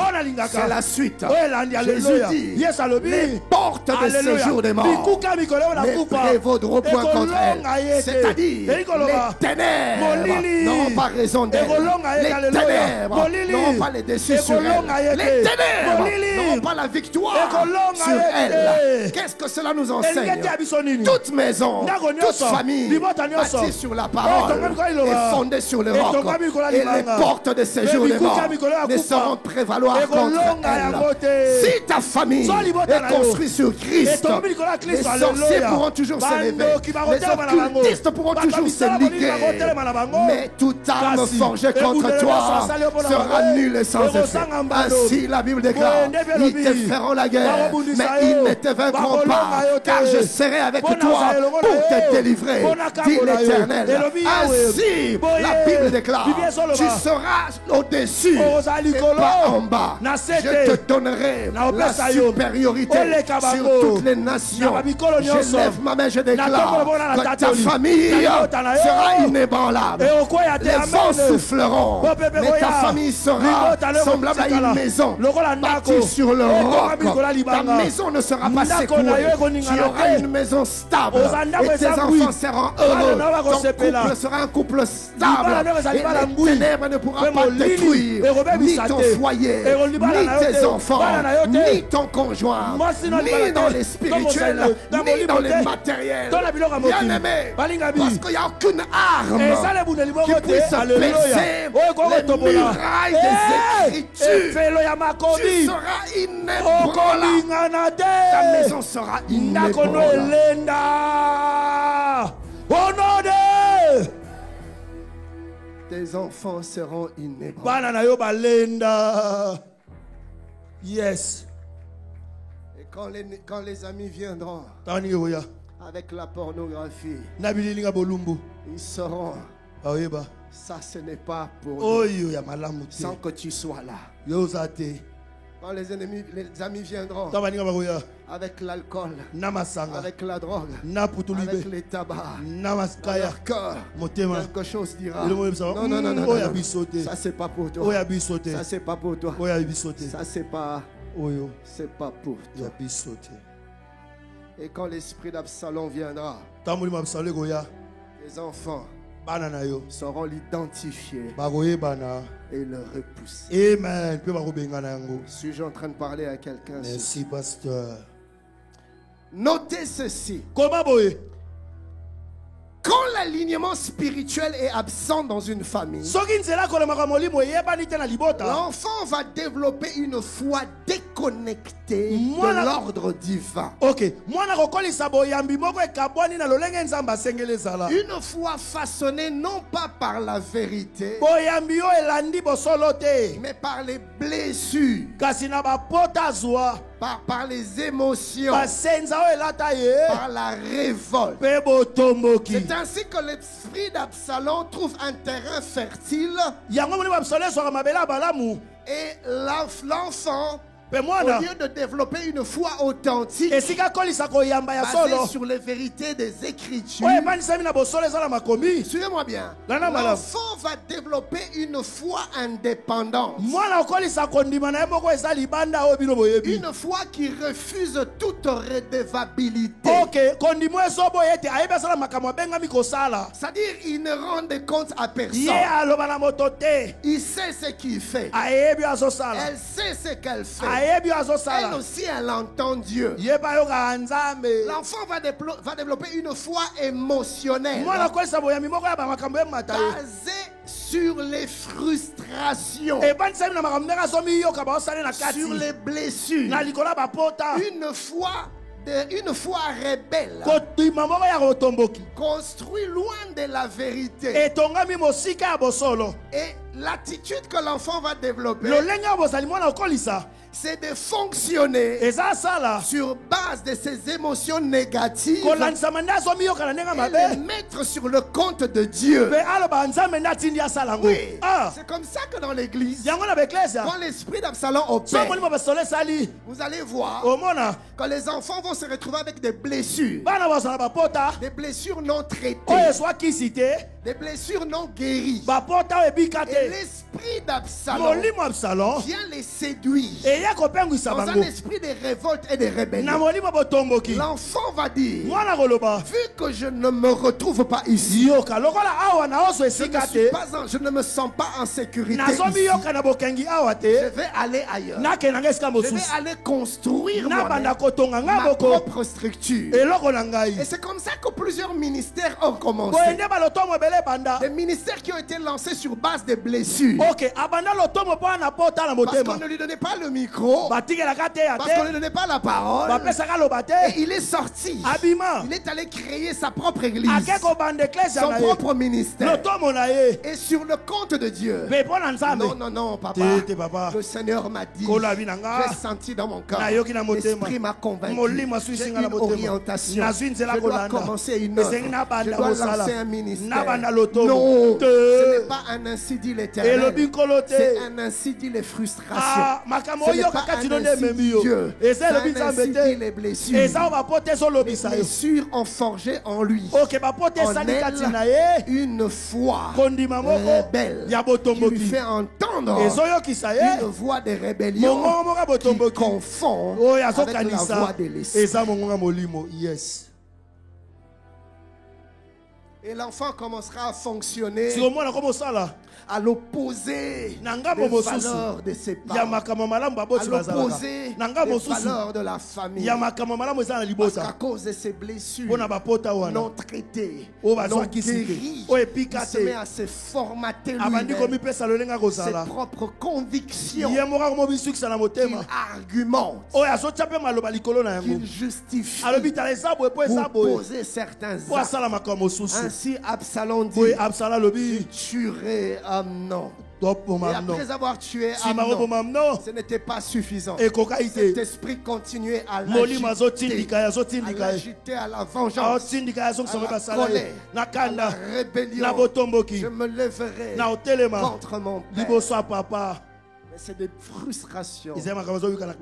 c'est la suite. Jésus dit, les portes de séjour des morts ne prévaudront point contre elles. C'est-à-dire, les ténèbres n'auront pas raison d'elles. Les ténèbres n'auront pas les dessus sur elles. Les ténèbres n'auront pas la victoire sur elles. Qu'est-ce que cela nous enseigne? Toute maison, toute famille bâtie sur la parole est fondée sur le roc. Et les portes de séjour des morts ne sauront prévaloir contre elles. Si ta famille est construite sur Christ, les sorciers pourront toujours s'élever, les occultistes pourront toujours se liguer, mais toute arme forgée contre toi sera nulle et sans effet. Ainsi la Bible déclare, ils te feront la guerre, mais ils ne te vaincront pas, car je serai avec toi pour te délivrer, dit l'Éternel. Ainsi la Bible déclare, tu seras au-dessus et pas en bas. Je te donnerai la supériorité sur toutes les nations. Je lève ma main, je déclare que ta famille sera inébranlable. Les vents souffleront, mais ta famille sera semblable à une maison bâtie sur le roc. Ta maison ne sera pas secouée. Tu auras une maison stable et tes enfants seront heureux. Ton couple sera un couple stable et les ténèbres ne pourront pas détruire ni ton foyer, ni tes enfants, ni ton conjoint, ni dans les spirituels, ni dans les matériels. Bien-aimé, parce qu'il n'y a aucune arme qui puisse percer les murailles des Écritures. Tu seras inébranlable. Ta maison sera inébranlable. Tes enfants seront inébranlables. Yes. Et quand les amis viendront avec la pornographie, ils sauront, ça ce n'est pas pour nous, sans que tu sois là. Quand les amis viendront avec l'alcool, avec la drogue, avec les tabacs, dans leur cœur, quelque chose dira, non, ça c'est pas pour toi, ça c'est pas pour toi, ça c'est pas pour toi. Et quand l'esprit d'Absalom viendra, les enfants sauront l'identifier et le repousser. Amen. Suis-je en train de parler à quelqu'un? Merci, pasteur. Notez ceci. Quand l'alignement spirituel est absent dans une famille, l'enfant va développer une foi déconnectée de l'ordre divin. Une foi façonnée non pas par la vérité, mais par les blessures, par les émotions, par la révolte. C'est ainsi que l'esprit d'Absalom trouve un terrain fertile. Et l'enfant, au lieu de développer une foi authentique basée sur les vérités des Écritures, suivez-moi bien, l'enfant va développer une foi indépendante, une foi qui refuse toute redevabilité. C'est-à-dire il ne rend compte à personne. Il sait ce qu'il fait, elle sait ce qu'elle fait. Elle aussi, elle entend Dieu. L'enfant va développer une foi émotionnelle basée sur les frustrations, sur les blessures. Une foi rebelle, construit loin de la vérité. Et l'attitude que l'enfant va développer, c'est de fonctionner sur base de ces émotions négatives et les mettre sur le compte de Dieu. Oui. C'est comme ça que dans l'église, quand l'esprit d'Absalom opère, vous allez voir que les enfants vont se retrouver avec des blessures non traitées, des blessures non guéries. Et l'esprit d'Absalom vient les séduire dans un esprit de révolte et de rébellion. L'enfant va dire, vu que je ne me retrouve pas ici, je ne me sens pas en sécurité ici, je vais aller ailleurs. Je vais aller construire ma propre structure. Et c'est comme ça que plusieurs ministères ont commencé. Des ministères qui ont été lancés sur base de blessures. Parce qu'on ne lui donnait pas le micro, parce qu'on ne lui donnait pas la parole. Et il est sorti. Il est allé créer sa propre église, son propre ministère. Et sur le compte de Dieu. Non, papa. Le Seigneur m'a dit, j'ai senti dans mon cœur, l'esprit m'a convaincu. J'ai une orientation. Je dois commencer une œuvre. Je dois lancer un ministère. Non, ce n'est pas un ainsi dit l'Éternel. C'est un ainsi dit les frustrations. Ce n'est pas un ainsi dit Dieu. C'est un ainsi dit les blessures. Les blessures ont forgé en lui, en elle, une foi rebelle qui lui fait entendre une voix de rébellion qui confond avec la voix de l'esprit. Et l'enfant commencera à fonctionner à l'opposé des valeurs de ses parents, à l'opposé des valeurs de la famille. Parce qu'à cause de ces blessures non traitées, non guéries, il se met à se formater lui-même ses propres convictions qu'il argumente, qu'il justifie pour poser certains actes. Ainsi Absalom dit, il tuerait Amnon. Et après avoir tué Amnon, ce n'était pas suffisant. Cet esprit continuait à l'agiter, à la vengeance, à la colère, à la rébellion. Je me lèverai contre mon père. C'est des frustrations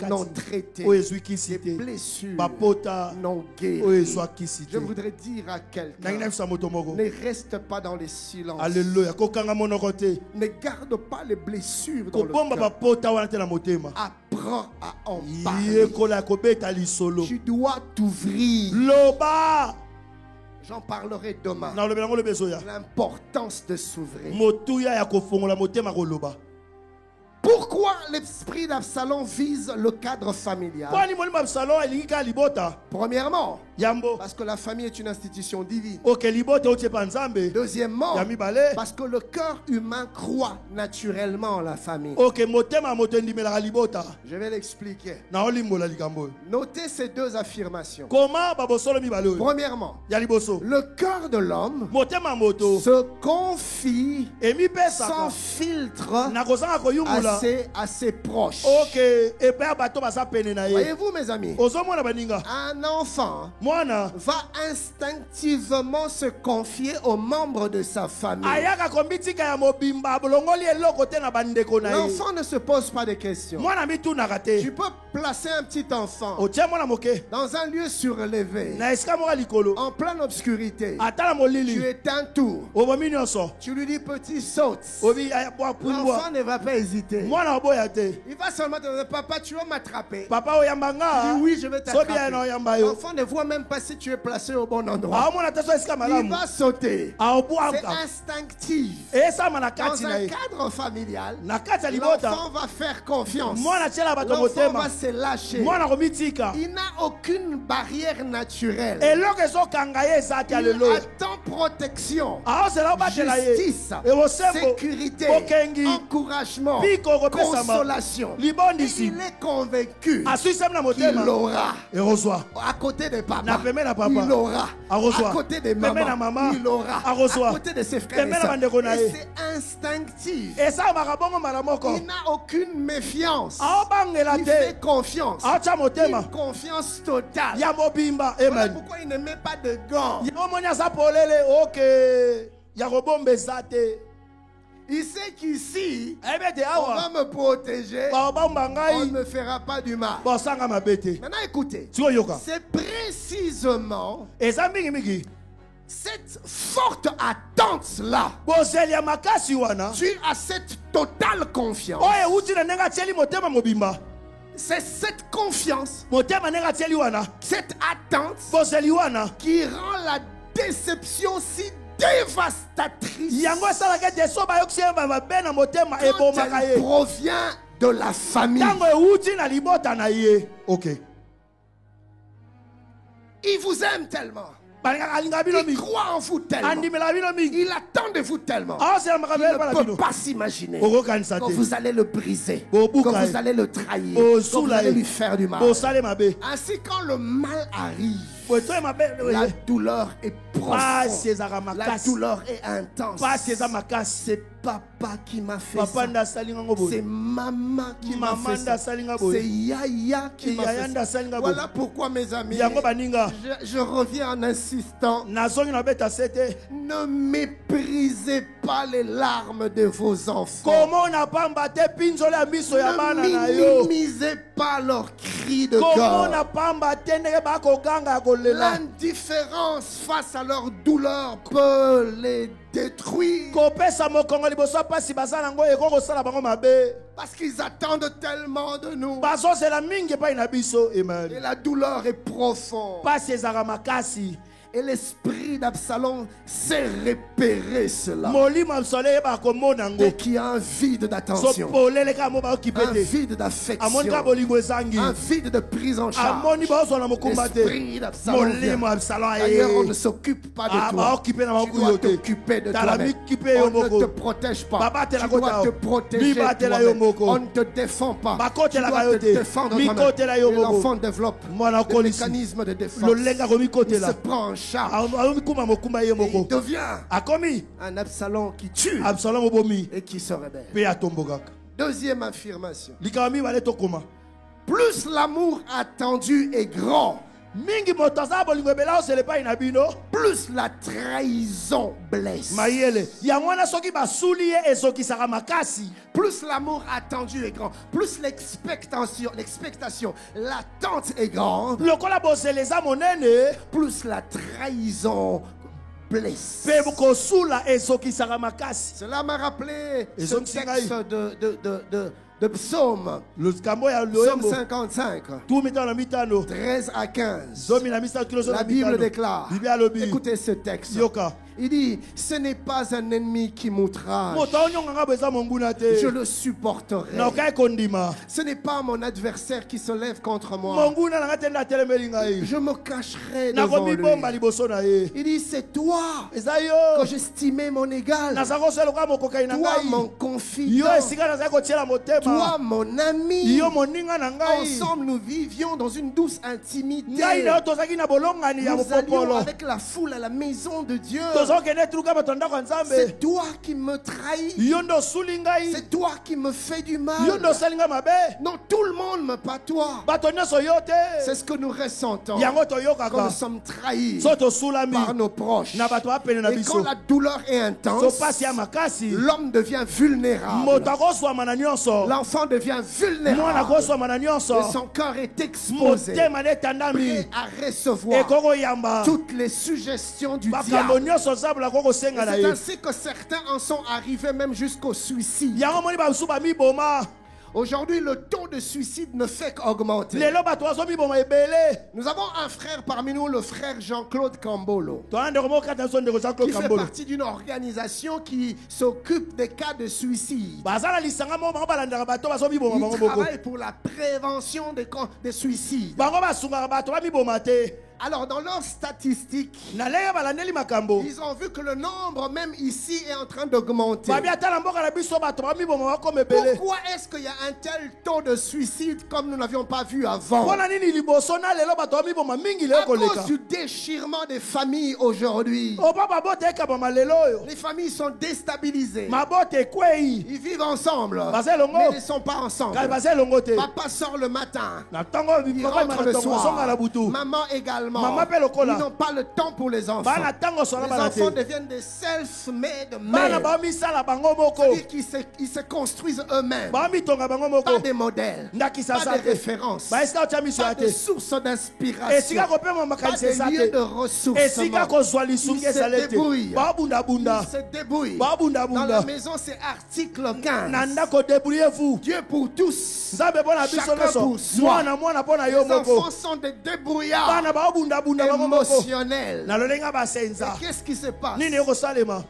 non traitées, des blessures non guéries. Je voudrais dire à quelqu'un, ne reste pas dans les silences. Ne garde pas les blessures dans le cœur. Apprends à en parler. Tu dois t'ouvrir. J'en parlerai demain. L'importance de s'ouvrir. Pourquoi l'esprit d'Absalom vise le cadre familial? Premièrement, parce que la famille est une institution divine. Deuxièmement, parce que le cœur humain croit naturellement en la famille. Je vais l'expliquer. Notez ces deux affirmations. Premièrement, le cœur de l'homme se confie sans filtre à ses proches. Voyez-vous, mes amis, un enfant va instinctivement se confier aux membres de sa famille. L'enfant ne se pose pas de questions. Tu peux placer un petit enfant dans un lieu surélevé, en pleine obscurité. Tu éteins tout. Tu lui dis petit saute. L'enfant ne va pas hésiter. Il va seulement te dire, papa, tu vas m'attraper. Tu dis oui, je vais t'attraper. L'enfant ne voit même pas si tu es placé au bon endroit. Il va sauter. C'est instinctif. Dans un cadre familial, l'enfant va faire confiance. L'enfant va se lâcher. Il n'a aucune barrière naturelle. Il attend protection, justice, sécurité, encouragement, consolation. Et il est convaincu qu'il l'aura. À côté de papa, il l'aura. À côté de maman, il l'aura. À côté de ses frères et sœurs. Et c'est instinctif. Il n'a aucune méfiance. Il fait confiance. Une confiance totale. Voilà pourquoi il ne met pas de gants. Il sait qu'ici, on va me protéger. On ne me fera pas du mal. Maintenant écoutez, c'est précisément cette forte attente-là. Tu as cette totale confiance. C'est cette confiance, cette attente qui rend la déception si dévastatrice quand elle provient de la famille. Il vous aime tellement. Il croit en vous tellement. Il attend de vous tellement. Il ne peut pas s'imaginer que vous allez le briser, que vous allez le trahir, que vous allez lui faire du mal. Ainsi, quand le mal arrive, la douleur est profonde. La douleur est intense. C'est papa qui m'a fait ça. C'est maman qui m'a fait ça. C'est Yaya qui m'a fait ça. Voilà pourquoi, mes amis, je reviens en insistant. Ne méprisez pas les larmes de vos enfants. Ne minimisez pas leurs cris de cœur. L'indifférence face à leur douleur peut les détruire. Parce qu'ils attendent tellement de nous. Et la douleur est profonde. Et l'esprit d'Absalom sait repérer cela. Et qui a un vide d'attention, un vide d'affection, un vide de prise en charge. L'esprit d'Absalom vient. D'ailleurs, on ne s'occupe pas de toi. Tu dois t'occuper de toi-même. On ne te protège pas. Tu dois te protéger toi-même. On ne te défend pas. Tu dois te défendre toi-même. Et l'enfant développe le mécanisme de défense. Il se prend en charge. Il devient un Absalom qui tue et qui se rebelle. Deuxième affirmation. Plus l'amour attendu est grand, plus la trahison blesse. Plus l'amour attendu est grand, plus l'expectation, l'attente est grande, plus la trahison blesse. Cela m'a rappelé ce texte de Psaume 55, 13 à 15. La Bible déclare, écoutez ce texte. Il dit, ce n'est pas un ennemi qui m'outrage, je le supporterai. Ce n'est pas mon adversaire qui se lève contre moi, je me cacherai devant lui. Il dit, c'est toi que j'estimais mon égal, toi mon confident, toi mon ami. Ensemble nous vivions dans une douce intimité. Nous allions avec la foule à la maison de Dieu. C'est toi qui me trahis. C'est toi qui me fais du mal. Non, tout le monde, mais pas toi. C'est ce que nous ressentons quand nous sommes trahis par nos proches. Et quand la douleur est intense, l'homme devient vulnérable. L'enfant devient vulnérable. Et son cœur est exposé, prêt à recevoir toutes les suggestions du diable. C'est ainsi que certains en sont arrivés même jusqu'au suicide. Aujourd'hui, le taux de suicide ne fait qu'augmenter. Nous avons un frère parmi nous, le frère Jean-Claude Kambolo, qui fait partie d'une organisation qui s'occupe des cas de suicide. Il travaille pour la prévention des suicides. Alors, dans leurs statistiques, ils ont vu que le nombre, même ici, est en train d'augmenter. Pourquoi est-ce qu'il y a un tel taux de suicide comme nous n'avions pas vu avant? À cause du déchirement des familles aujourd'hui. Les familles sont déstabilisées. Ils vivent ensemble, mais ils ne sont pas ensemble. Papa sort le matin, il rentre le soir. Maman également. Ils n'ont pas le temps pour les enfants. Les enfants deviennent des self-made men. C'est-à-dire qu'ils se construisent eux-mêmes. Pas des modèles, pas des références, pas de sources d'inspiration, pas des lieux de ressourcement. Ils se débrouillent. Dans la maison, c'est article 15. Dieu pour tous, chacun pour soi. Les enfants sont des débrouillards émotionnel. Et qu'est-ce qui se passe?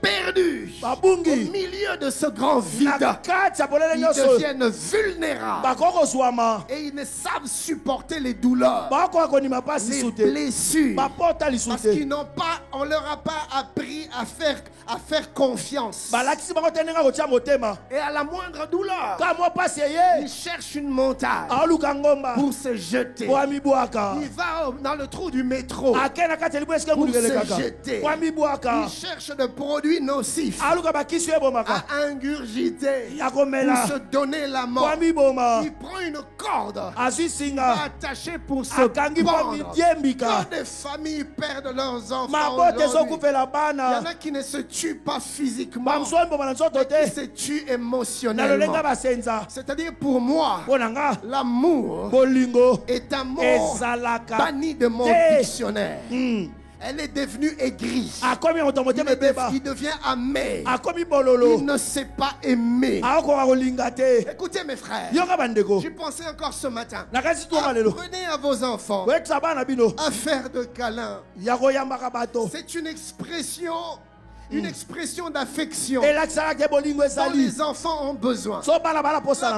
Perdus au milieu de ce grand vide, ils deviennent vulnérables et ils ne savent supporter les douleurs, les blessures, parce qu'ils n'ont pas, on leur a pas appris à faire confiance. Et à la moindre douleur, ils cherchent une montagne pour se jeter. Il va dans le trou du métro pour se jeter. Il cherche des produits nocifs à ingurgiter pour se donner la mort. Il prend une corde attachée pour se pendre. Quand des familles perdent leurs enfants, il y en a qui ne se tuent pas physiquement, mais qui se tuent émotionnellement. C'est-à-dire pour moi, l'amour est un mot banni de mon dictionnaire. Elle est devenue aigrie. Il devient amer. Il ne sait pas aimer. Écoutez mes frères, j'ai pensé encore ce matin. Apprenez à vos enfants à faire de câlins. C'est une expression d'affection dont les enfants ont besoin. La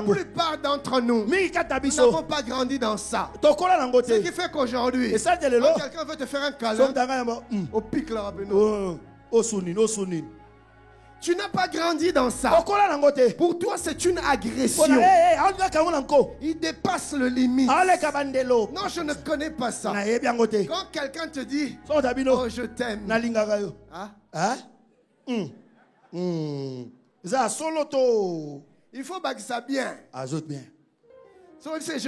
plupart d'entre nous n'avons pas grandi dans ça. Ce qui fait qu'aujourd'hui, quand quelqu'un veut te faire un câlin, au pic là, tu n'as pas grandi dans ça. Pour toi, c'est une agression. Il dépasse le limite. Non, je ne connais pas ça. Quand quelqu'un te dit « Oh, je t'aime », il faut que ça bien. Je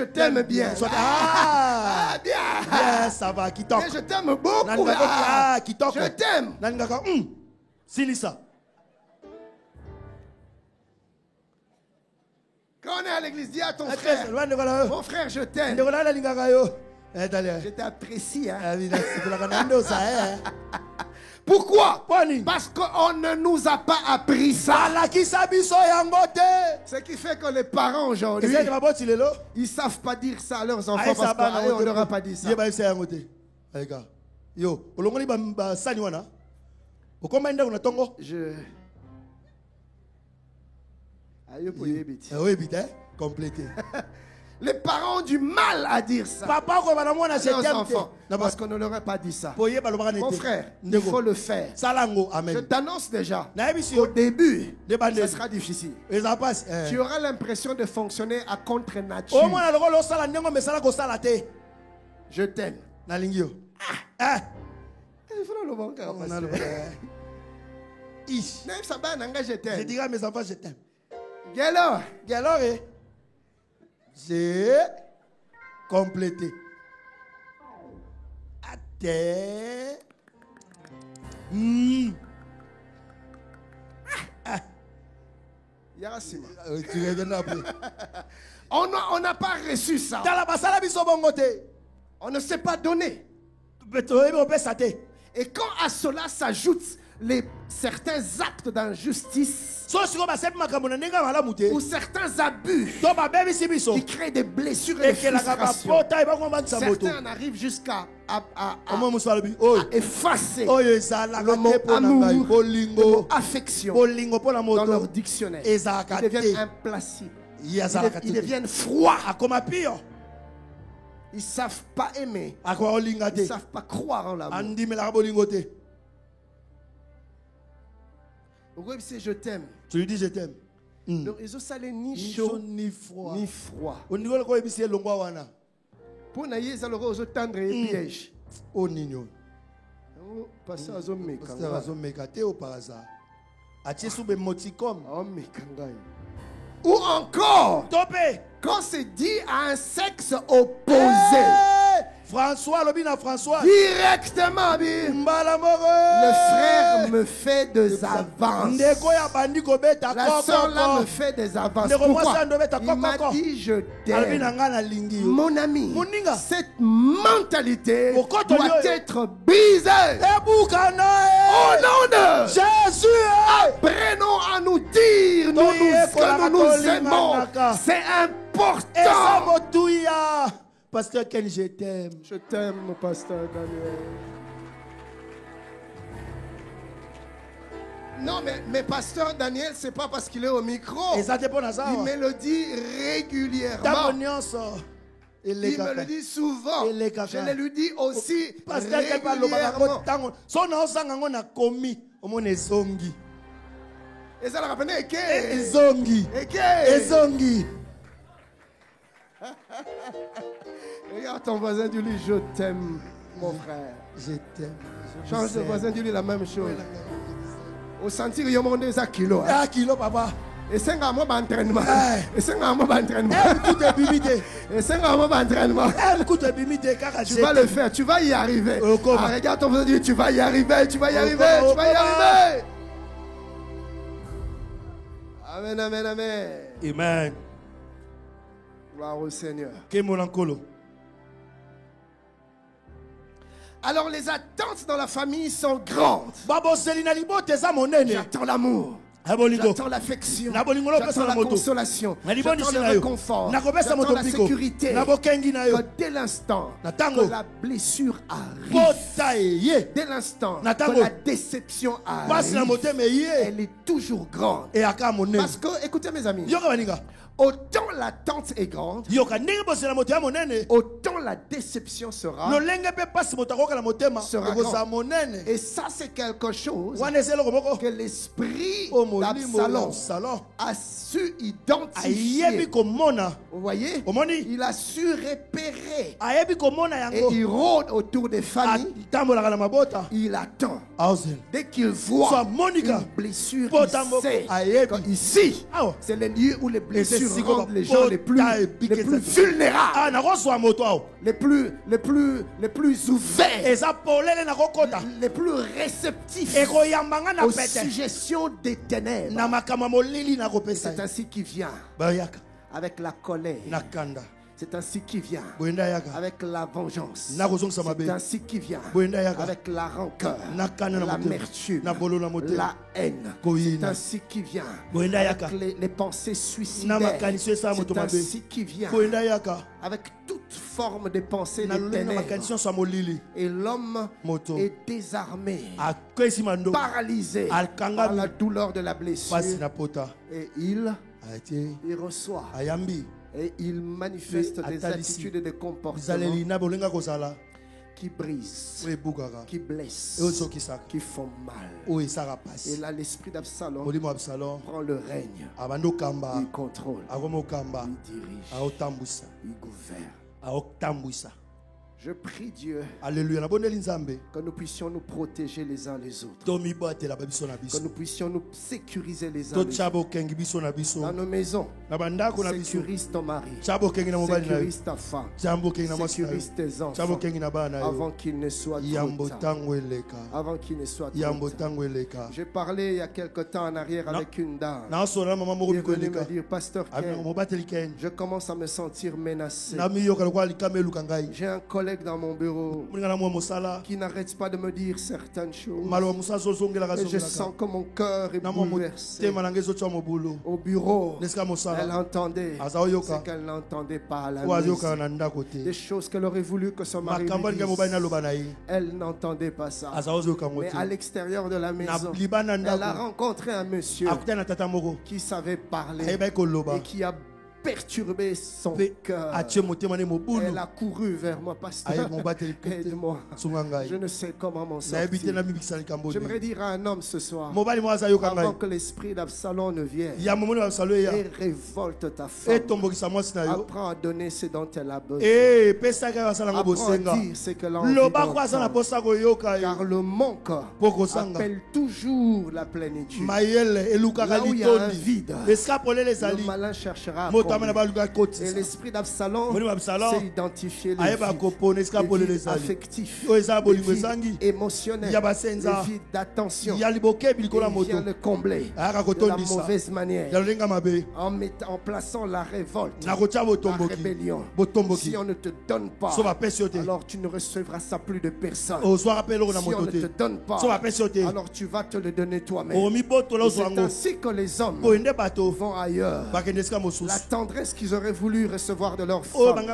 t'aime bien. Bien, ça va. Je t'aime beaucoup. Je t'aime. Quand on est à l'église, dis à ton frère, mon frère, je t'aime. Je t'apprécie. Pourquoi? Parce qu'on ne nous a pas appris ça. Ce qui fait que les parents aujourd'hui, ils ne savent pas dire ça à leurs enfants parce qu'on ne leur a pas dit ça. Complété. Les parents ont du mal à dire ça à leurs enfants parce qu'on ne leur a pas dit ça. Mon frère, il faut le faire. Je t'annonce déjà, au début, ça sera difficile. Tu auras l'impression de fonctionner à contre-nature. Je t'aime. Je dirai à mes enfants, je t'aime. Galore. J'ai complété. À terre. Tu reviens après. On n'a pas reçu ça. On ne sait pas donner. Et quand à cela s'ajoutent les certains actes d'injustice ou certains abus qui créent des blessures et des frustrations. Certains en arrivent jusqu'à effacer le mot amour, le mot affection dans leur dictionnaire. Ils deviennent implacibles. Ils deviennent froids. Ils ne savent pas aimer. Ils ne savent pas croire en l'amour. Si je t'aime. Tu lui dis je t'aime. Donc ils ont salé ni chaud ni froid. Pour naïe ça leur aux tendre et piège. Oh nino. Passer à zone meka. Passer à zone meka te au par hasard. Atie sous be moticom. Oh meka ngai. Ou encore. Topé. Quand c'est dit à un sexe opposé. François, François. Directement, le frère me fait des avances. La soeur là me fait des avances. Pourquoi? Il m'a dit je t'aime. Mon ami, cette mentalité doit être brisée. Au nom de Jésus, apprenons à nous dire que nous nous aimons. C'est important. Pasteur Ken, je t'aime. Je t'aime, Pasteur Daniel. Non, mais Pasteur Daniel, c'est pas parce qu'il est au micro. Il me le dit régulièrement. Il me le dit souvent. Je le lui dis aussi régulièrement. Et ça la rappelle Ezongi. Regarde ton voisin, dis-lui je t'aime, mon frère. Je t'aime. Change de voisin, dis-lui la même chose. Au sentir qu'il y a un kilo. Un kilo, papa. Et c'est un mois d'entraînement. Et c'est un mois d'entraînement. Et c'est un mois d'entraînement. Tu vas le faire, tu vas y arriver. Regarde ton voisin, dis tu vas y arriver, tu vas y arriver, tu vas y arriver. Amen, amen, amen. Amen. Gloire au Seigneur. Alors les attentes dans la famille sont grandes. J'attends l'amour. J'attends l'affection. J'attends la consolation. J'attends le réconfort. J'attends la sécurité. Que dès l'instant que la blessure arrive, dès l'instant que la déception arrive, elle est toujours grande. Parce que, écoutez mes amis, autant l'attente est grande, autant la déception sera grande. Et ça, c'est quelque chose que l'esprit d'Absalom a su identifier. Vous voyez? Il a su repérer. Et il rôde autour des familles. Il attend. Dès qu'il voit une blessure, il sait que ici, c'est le lieu où les blessures rendent les gens les plus vulnérables, les plus ouverts, les plus réceptifs aux suggestions des ténèbres. C'est ainsi qu'il vient avec la colère. C'est ainsi qu'il vient avec la vengeance. C'est ainsi qu'il vient avec la rancœur, l'amertume, la haine. C'est ainsi qu'il vient avec les pensées suicidaires. C'est ainsi qu'il vient avec toute forme de pensée des ténèbres. Et l'homme est désarmé, paralysé par la douleur de la blessure. Et il reçoit. Et il manifeste des attitudes et des comportements qui brisent, qui blessent, qui font mal. Et là, l'esprit d'Absalom prend le règne. Il contrôle, il dirige, il gouverne. Je prie Dieu que nous puissions nous protéger les uns les autres, que nous puissions nous sécuriser les uns les autres. Dans nos maisons, sécurise ton mari, sécurise ta femme, sécurise tes enfants avant qu'il ne soit trop tard. Avant qu'il ne soit trop tard. J'ai parlé il y a quelque temps en arrière avec une dame. Elle est venue me dire, Pasteur Ken, je commence à me sentir menacé. J'ai un collègue collègues dans mon bureau qui n'arrêtent pas de me dire certaines choses. Et je sens que mon cœur est bouleversé. Au bureau, elle entendait ce qu'elle n'entendait pas à la maison. Des choses qu'elle aurait voulu que son mari lui dise. Elle n'entendait pas ça. Mais à l'extérieur de la maison, elle a rencontré un monsieur qui savait parler et qui a perturbé son cœur. Elle a couru vers moi, pasteur. Aide-moi. Je ne sais comment m'en sortir. J'aimerais dire à un homme ce soir, avant que l'esprit d'Absalom ne vienne et révolte ta femme, apprends à donner ce dont elle a besoin. Apprends à dire ce que l'envie d'entendre. Car le manque appelle toujours la plénitude. Là où il y a un vide, le malin cherchera à combler. Et l'esprit d'Absalom s'est identifié les vides affectifs, les vides émotionnels, les vides d'attention. Il vient le combler de la mauvaise manière en plaçant la révolte, la rébellion. Si on ne te donne pas, alors tu ne recevras ça plus de personne. Si on ne te donne pas, alors tu vas te le donner toi-même. C'est ainsi que les hommes vont ailleurs. La tendresse qu'ils auraient voulu recevoir de leur femme,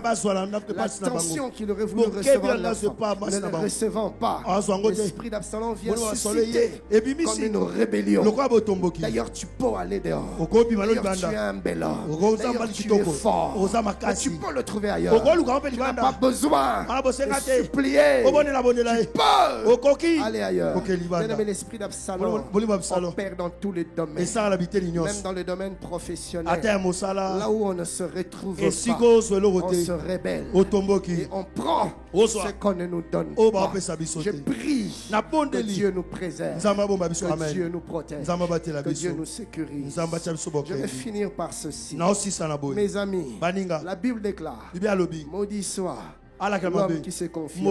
l'attention qu'ils auraient voulu recevoir de leur femme, ne le recevant pas, l'esprit d'Absalom vient susciter comme une rébellion. D'ailleurs, tu peux aller dehors. D'ailleurs, tu es un bel homme. D'ailleurs, tu es fort. Mais tu peux le trouver ailleurs. Tu n'as pas besoin de supplier. Tu peux aller ailleurs. Bien-aimé, l'esprit d'Absalom opère dans tous les domaines, même dans le domaine professionnel. Là où on ne se retrouve pas, on se rébelle et on prend ce qu'on ne nous donne pas. Je prie que Dieu nous préserve, que Dieu nous protège, que Dieu nous sécurise. Je vais finir par ceci. Mes amis, la Bible déclare, maudit soit l'homme qui se confie.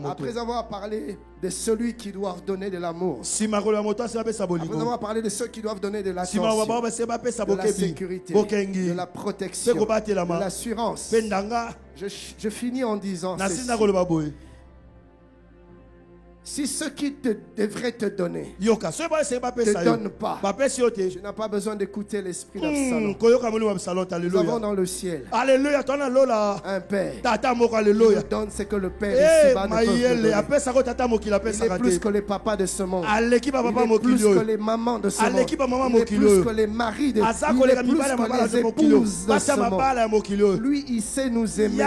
Après avoir parlé de celui qui doit donner de l'amour, après avoir parlé de ceux qui doivent donner de l'attention, de la sécurité, de la protection, de l'assurance, je finis en disant ceci. Si ce qui devrait te donner ne te donne pas, tu n'as pas besoin d'écouter l'esprit d'Absalom. Nous avons dans le ciel un Père qui nous donne ce que le Père ici-bas ne peut donner. Il est plus que les papas de ce monde. Il est plus que les mamans de ce monde. Il est plus que les maris de ce monde. Il est plus que les épouses de ce monde. Lui, il sait nous aimer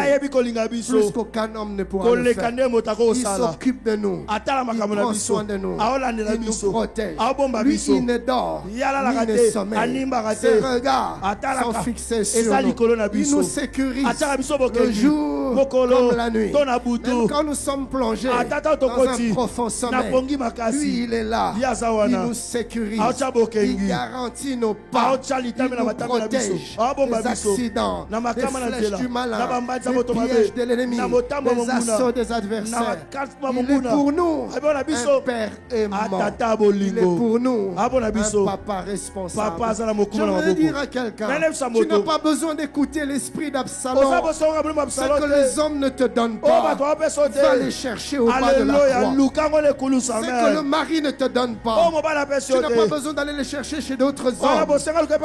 plus qu'aucun homme ne pourra le faire. Il s'occupe de nous. Il prend soin de nous. Il nous protège. Lui, il ne dort ni ne sommeille. Ses regards sont fixés sur nous. Il nous sécurise le jour comme la nuit. Même quand nous sommes plongés dans un profond sommeil, lui, il est là. Il nous sécurise. Il garantit nos pas. Il nous protège des accidents, des flèches du malin, des pièges de l'ennemi, des assauts des adversaires. Il est pour nous un père aimant. Il est pour nous un papa responsable. Je voudrais dire à quelqu'un, tu n'as pas besoin d'écouter l'esprit d'Absalom. Ce que les hommes ne te donnent pas, va les chercher au bas de la croix. Ce que le mari ne te donne pas, tu n'as pas besoin d'aller le chercher chez d'autres hommes.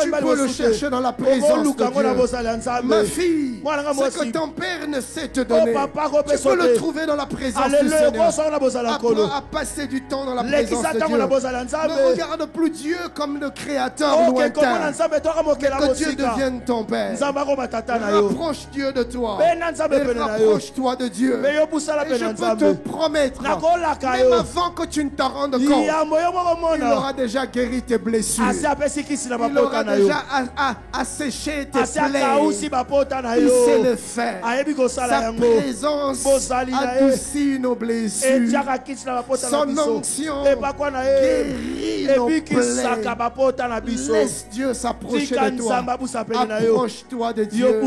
Tu peux le chercher dans la présence de Dieu. Ma fille, ce que ton père ne sait te donner, tu peux le trouver dans la présence du Seigneur. Apprends à passer du temps dans la présence de Dieu. Ne regarde plus Dieu comme le créateur lointain, mais que Dieu devienne ton Père. Rapproche Dieu de toi et rapproche-toi de Dieu. Et je peux te promettre, même avant que tu ne t'en rendes compte, il aura déjà guéri tes blessures. Il aura déjà asséché tes plaies. Il sait le faire. Sa présence adoucit nos blessures. Son onction guérit nos plaies. Laisse Dieu s'approcher de toi. Approche-toi de Dieu.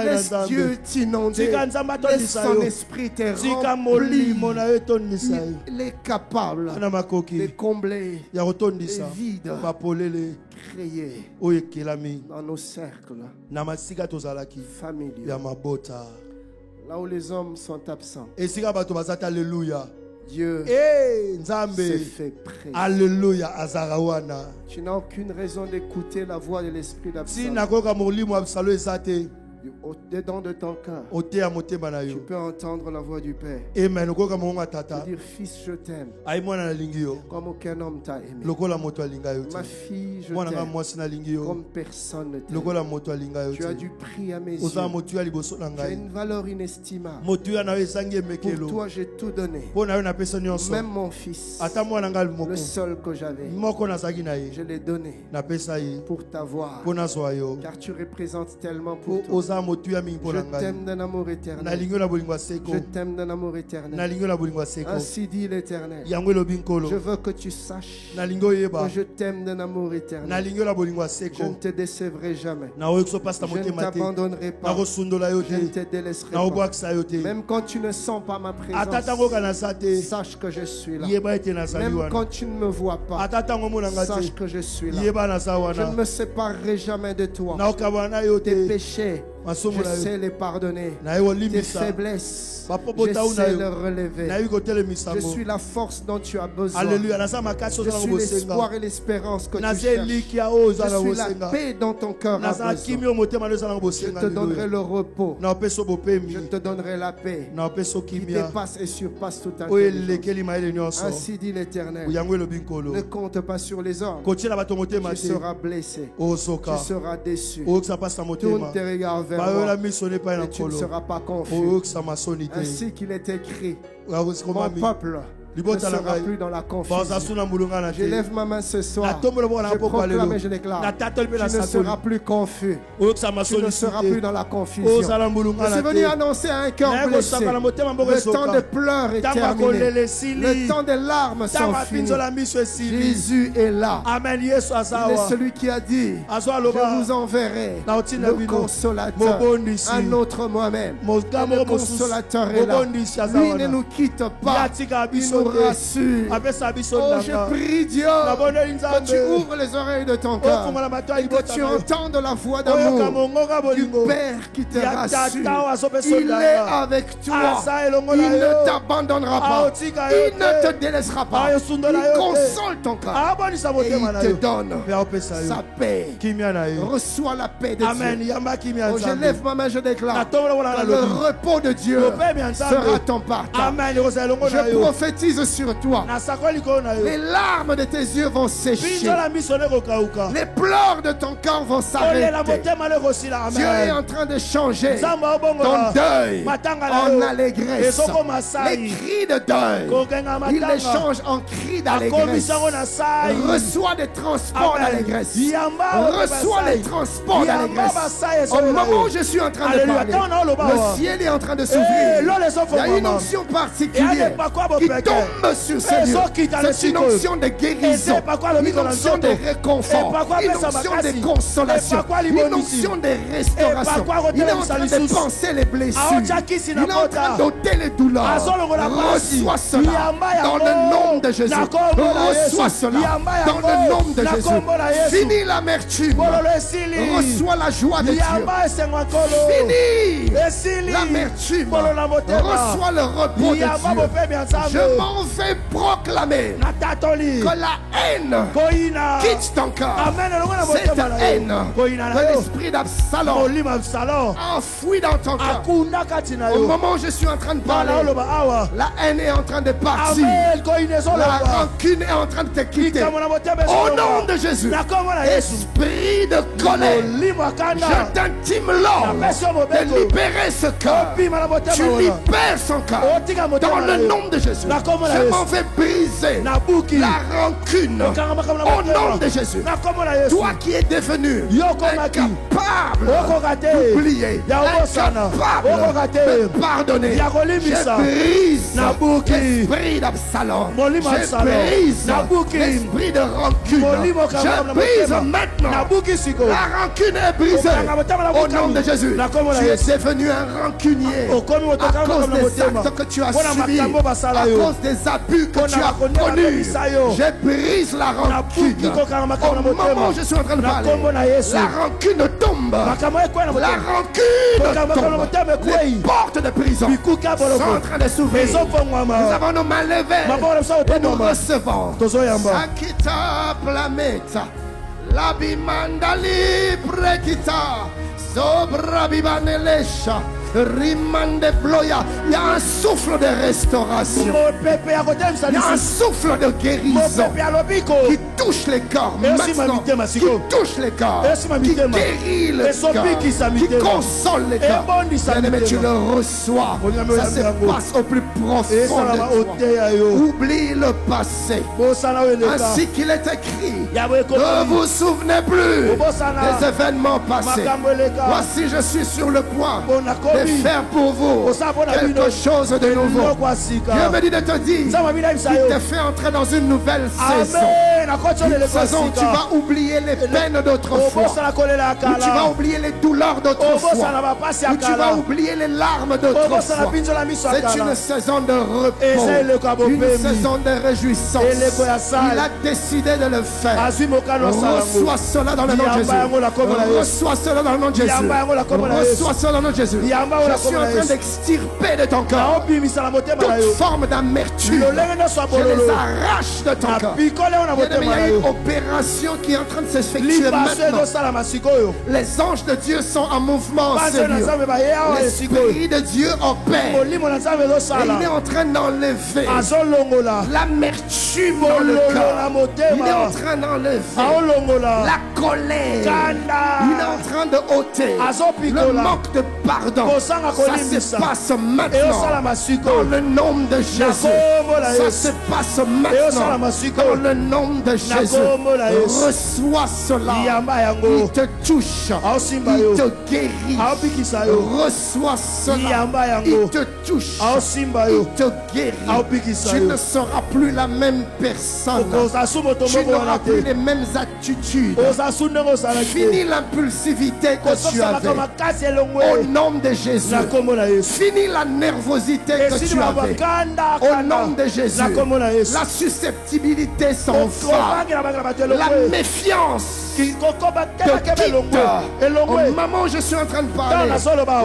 Laisse Dieu t'inonder. Laisse son esprit te remplir. Il est capable de combler les vides créés dans nos cercles familiaux. Là où les hommes sont absents, Alléluia. Dieu s'est fait près. Alléluia. Tu n'as aucune raison d'écouter la voix de l'esprit d'Absalom. Dedans de ton cœur, tu peux entendre la voix du Père. Amen. Dire, fils, je t'aime. Comme aucun homme t'a aimé. Ma fille, je t'aime. Comme personne ne t'aime. Tu as du prix à mes yeux. Tu as une valeur inestimable. Pour toi, j'ai tout donné. Même mon fils, le seul que j'avais, je l'ai donné pour t'avoir. Car tu représentes tellement pour toi. Je t'aime d'un amour éternel. Je t'aime d'un amour éternel. Ainsi dit l'Éternel. Je veux que tu saches que je t'aime d'un amour éternel. Je ne te décevrai jamais. Je ne t'abandonnerai pas. Je ne te délaisserai pas. Même quand tu ne sens pas ma présence, sache que je suis là. Même quand tu ne me vois pas, sache que je suis là. Je ne me séparerai jamais de toi. Tes péchés, je sais les pardonner. Tes faiblesses, je sais les relever. Je suis la force dont tu as besoin. Je suis l'espoir et l'espérance que tu cherches. Je suis la paix dont ton cœur a besoin. Je te donnerai le repos. Je te donnerai la paix qui dépasse et surpasse toute intelligence. Ainsi dit l'Éternel. Ne compte pas sur les hommes. Tu seras blessé. Tu seras déçu. Tourne tes regards vers moi. Et tu ne seras pas confus. Ainsi qu'il est écrit, mon peuple ne sera plus dans la confusion. Je lève ma main ce soir. Je proclame et je déclare. Tu ne seras plus confus. Tu ne seras plus dans la confusion. Je suis venu annoncer à un cœur blessé. Le temps de pleurs est terminé. Le temps des larmes sont finis. Jésus est là. Il est celui qui a dit, je vous enverrai le consolateur, un autre moi-même. Le consolateur est là. Lui ne nous quitte pas. Il nous rassure. Oh, je prie Dieu que tu ouvres les oreilles de ton cœur et que tu entendes la voix d'amour du Père qui te rassure. Il est avec toi. Il ne t'abandonnera pas. Il ne te délaissera pas. Il console ton cœur et il te donne sa paix. Reçois la paix de Dieu. Oh, je lève ma main, je déclare que le repos de Dieu sera ton partage. Je prophétise sur toi. Les larmes de tes yeux vont sécher. Les pleurs de ton cœur vont s'arrêter. Dieu est en train de changer ton deuil en allégresse. Les cris de deuil, il les change en cris d'allégresse. Reçois des transports d'allégresse. Reçois les transports d'allégresse. Au moment où je suis en train de parler, le ciel est en train de s'ouvrir. Il y a une onction particulière qui tombe sur ces lieux. C'est une onction de guérison, une onction de réconfort, une onction de consolation, une onction de restauration. Il est en train de penser les blessures. Il est en train d'ôter les douleurs. Reçois cela dans le nom de Jésus. Reçois cela dans le nom de Jésus. Finis l'amertume. Reçois la joie de Dieu. Finis l'amertume. Reçois le repos de Dieu. Je m'en vais proclamer que la haine quitte ton cœur. Cette haine que l'esprit d'Absalom enfoui dans ton cœur. Au moment où je suis en train de parler, la haine est en train de partir. La rancune est en train de te quitter. Au nom de Jésus, esprit de colère, je t'intime l'ordre de libérer ce cœur. Tu libères son cœur dans le nom de Jésus. Je m'en vais briser la rancune au nom de Jésus. Toi qui es devenu incapable d'oublier, incapable de pardonner, je brise l'esprit d'Absalom. Je brise l'esprit de rancune. Je brise maintenant. La rancune est brisée au nom de Jésus. Tu es devenu un rancunier à cause des actes que tu as subis, à cause des les abus que tu as connus. Je brise la rancune. Au moment où je suis en train de parler, la rancune tombe. La rancune tombe. Les portes de prison sont en train de s'ouvrir. Nous avons nos mains levées et nous recevons. Sakita Plameta, Labimandali Prekita, Sobra Bibanelesha. Rimande Bloya. Il y a un souffle de restauration. Il y a un souffle de guérison qui touche les corps maintenant, qui touche les corps, qui guérit le corps, qui console les corps. Mais tu le reçois. Ça se passe au plus profond de toi. Oublie le passé. Ainsi qu'il est écrit, ne vous souvenez plus des événements passés. Voici, je suis sur le point de faire pour vous quelque chose de nouveau. Dieu me dit de te dire qu'il te fait entrer dans une nouvelle saison. Une saison où tu vas oublier les peines d'autrefois, où tu vas oublier les douleurs d'autrefois, où tu vas oublier les larmes d'autrefois. C'est une saison de repos, une saison de réjouissance. Il a décidé de le faire. Reçois cela dans le nom de Jésus. Reçois cela dans le nom de Jésus. Reçois cela dans le nom de Jésus. Je suis en train d'extirper de ton corps toute forme d'amertume. Je les arrache de ton corps. Il y a une opération qui est en train de s'effectuer maintenant. Les anges de Dieu sont en mouvement. L'Esprit de Dieu opère. Et il est en train d'enlever l'amertume dans le corps. Il est en train d'enlever la colère. Il est en train de ôter le manque de pardon. Ça se passe maintenant dans le nom de Jésus. Ça se passe maintenant dans le nom de Jésus. Reçois cela. Il te touche. Il te guérit. Reçois cela. Il te touche. Il te guérit. Tu ne seras plus la même personne. Tu n'auras plus les mêmes attitudes. Fini l'impulsivité que tu avais. Au nom de Jésus. Fini la nervosité que tu avais. Au nom de Jésus. La susceptibilité s'en va. La méfiance te quitte. Au moment où je suis en train de parler,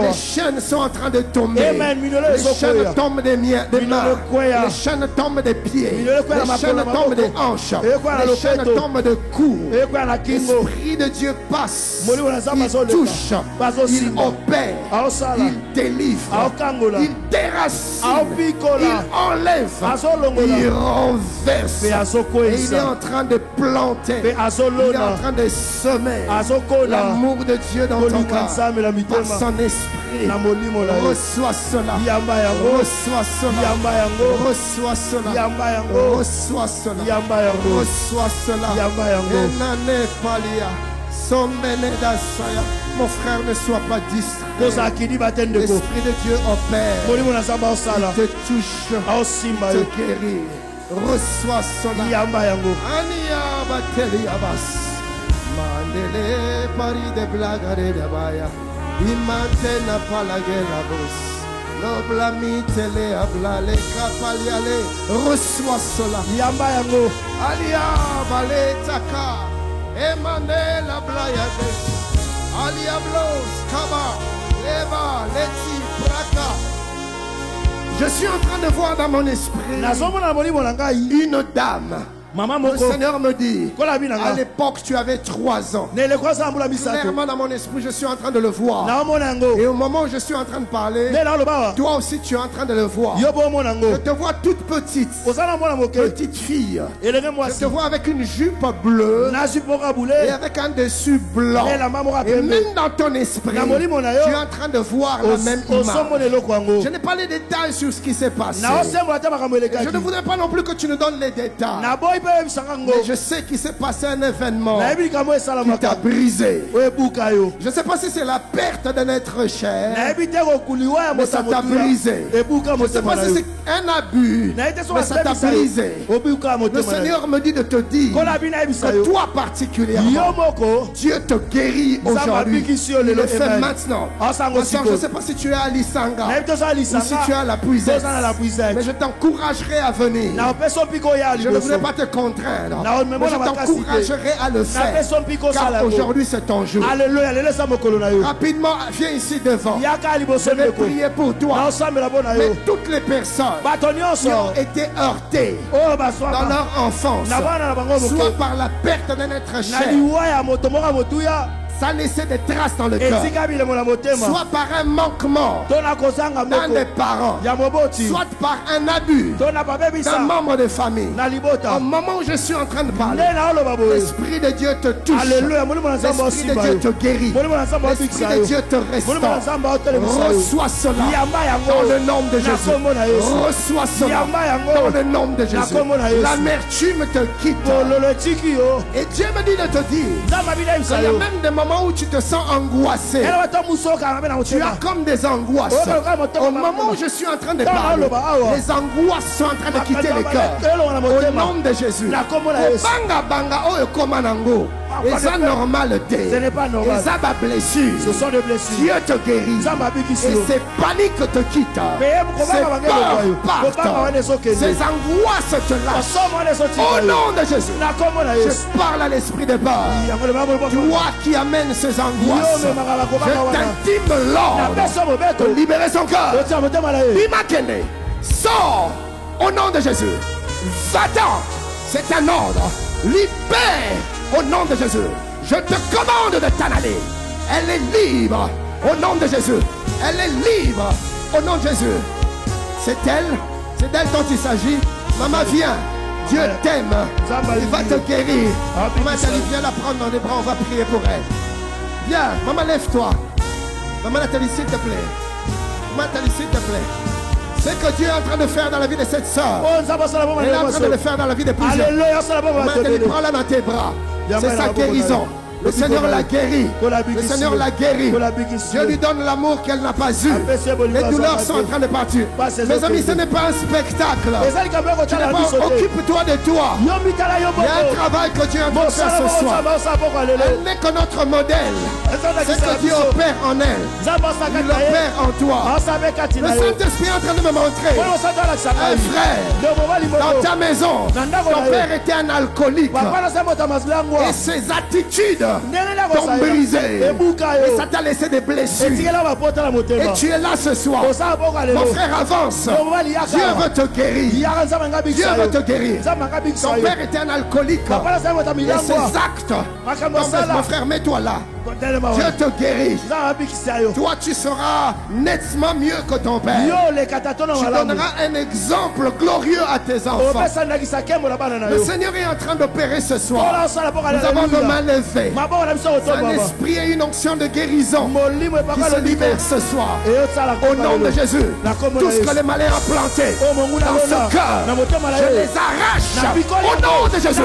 les chaînes sont en train de tomber. Les chaînes tombent des mains. Les chaînes tombent des pieds. Les chaînes tombent des hanches. Les chaînes tombent de cou. L'Esprit de Dieu passe. Il touche. Il opère. Il délivre. Il déracine. Il enlève. Il renverse. Et il est en train de planter. Il est en train de semer l'amour de Dieu dans ton cœur par son esprit. Reçois cela. Reçois cela. Reçois cela. Reçois cela. Reçois cela. Enane palia. Mon frère, ne sois pas distrait. L'Esprit de Dieu opère. Il te touche. Te guérit. Reçois cela. Ania bateli abas. Mandele pari de blagare de baya. Imante na palage la bos. L'oblami tele ablale kapaliale. Reçois cela. Alia bale taka. Emmanuel ablayade. Alia blos kaba. Leva leti praka. Je suis en train de voir dans mon esprit une dame. Le Seigneur me dit, à l'époque tu avais 3 ans. Clairement dans mon esprit je suis en train de le voir. Et au moment où je suis en train de parler, toi aussi tu es en train de le voir. Je te vois toute petite. Petite fille. Je te vois avec une jupe bleue et avec un dessus blanc. Et même dans ton esprit, tu es en train de voir la même image. Je n'ai pas les détails sur ce qui s'est passé. Je ne voudrais pas non plus que tu nous donnes les détails. Mais je sais qu'il s'est passé un événement qui t'a brisé. Je ne sais pas si c'est la perte d'un être cher, mais ça t'a brisé. Je ne sais pas si c'est un abus, mais ça t'a brisé. Le Seigneur me dit de te dire que toi particulièrement, Dieu te guérit aujourd'hui. Il le fait maintenant. Je ne sais pas si tu es à Lisanga ou si tu es à la Puisaise, mais je t'encouragerai à venir. Je ne voudrais pas te contraindre, mais je t'encouragerai à le faire, car aujourd'hui c'est ton jour. Rapidement, viens ici devant. Je vais prier pour toi. Mais toutes les personnes qui ont été heurtées dans leur enfance, soit par la perte d'un être cher, ça laissait des traces dans le cœur, soit par un manquement d'un des parents, soit par un abus d'un membre de famille. Au moment où je suis en train de parler, l'Esprit de Dieu te touche, l'Esprit de Dieu te guérit, l'Esprit de Dieu te restaure. Reçois cela dans le nom de Jésus. Reçois cela dans le nom de Jésus. L'amertume te quitte. Et Dieu me dit de te dire, il y a même des moments où tu te sens angoissé, tu as comme des angoisses. Au moment où je suis en train de parler, les angoisses sont en train de quitter le cœur. Au nom de Jésus. Et ça normal. Ce n'est pas normal. Ce sont des blessures. Dieu te guérit. Et ces paniques te quittent. Ces peurs partent. Ces angoisses te lâchent. Au nom de Jésus. Je parle à l'esprit de peur. Toi qui amènes ces angoisses, je t'intime l'ordre de libérer son cœur. Imakene, sors au nom de Jésus. Va-t'en. C'est un ordre. Libère au nom de Jésus. Je te commande de t'en aller. Elle est libre au nom de Jésus. Elle est libre au nom de Jésus. C'est d'elle dont il s'agit. Maman, viens. Dieu t'aime. Il va te guérir. Maman, viens la prendre dans les bras. On va prier pour elle. Viens, maman, lève-toi. Maman, Nathalie, s'il te plaît. Maman, Nathalie, s'il te plaît. C'est que Dieu est en train de faire dans la vie de cette soeur. Il est en train de le faire dans la vie de plusieurs. Maman, Nathalie, prends-la dans tes bras. C'est sa guérison. Le Seigneur l'a guéri. Le Seigneur l'a guéri. Dieu lui donne l'amour qu'elle n'a pas eu. Les douleurs sont en train de partir. Mes amis, ce n'est pas un spectacle. Occupe-toi de toi. Il y a un travail que Dieu est en train de faire ce soir. Elle n'est que notre modèle. C'est que Dieu opère en elle. Il opère en toi. Le Saint-Esprit est en train de me montrer un frère dans ta maison. Ton père était un alcoolique. Et ses attitudes t'ont brisé. Et ça t'a laissé des blessures. Et tu es là ce soir. Mon frère, avance. Dieu veut te guérir. Dieu veut te guérir. Ton père était un alcoolique. Et ses actes. Mon frère, mets-toi là. Dieu te guérit. Toi, tu seras nettement mieux que ton père. Tu donneras un exemple glorieux à tes enfants. Le Seigneur est en train d'opérer ce soir. Nous avons nos mains levées. Un esprit et une onction de guérison qui se libère ce soir. Au nom de Jésus, tout ce que les malins ont planté dans ce cœur, je les arrache. Au nom de Jésus.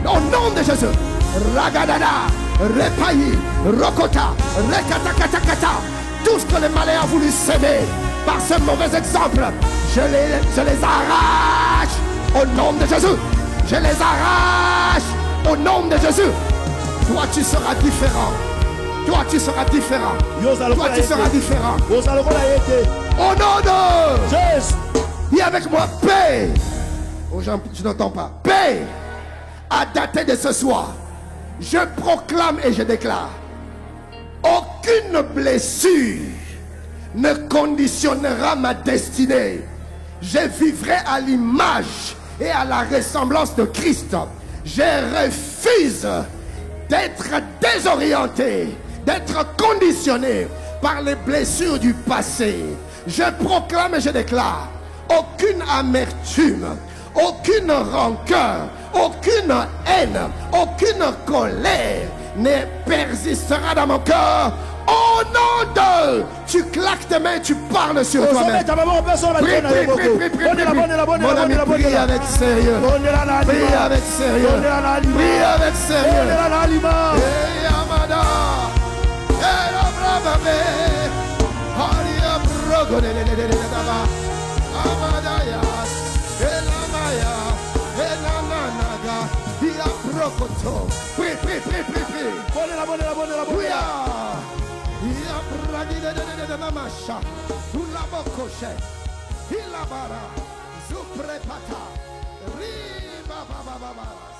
Au nom de Jésus. Ragadada, Repaï, Rokota, Rekatakatakata. Tout ce que les malins ont voulu s'aimer par ce mauvais exemple, je les arrache au nom de Jésus. Je les arrache au nom de Jésus. Toi, tu seras différent. Toi, tu seras différent. Toi, tu seras différent. Au nom de Jésus. Dis avec moi, paix. Oh, je n'entends pas. Paix. À dater de ce soir, je proclame et je déclare: aucune blessure ne conditionnera ma destinée. Je vivrai à l'image et à la ressemblance de Christ. Je refuse d'être désorienté, d'être conditionné par les blessures du passé. Je proclame et je déclare: aucune amertume, aucune rancœur, aucune haine, aucune colère ne persistera dans mon cœur. Au Au nom de... Tu claques tes mains, tu parles sur toi-même. Prie, mon ami, prie avec sérieux. Prie avec sérieux. Prie avec sérieux. Hey, Amada. Hey, Abraham. Haria Brogonelelelelelaba. Amadaya. Elamaya. Elananaga. Ia Brokoto. Prie, prie, prie, prie, prie. Oui. Ia Bragidelelelelelamamasha. Ulabokoshe. Ilabara. Zuprepata. Riba baba baba.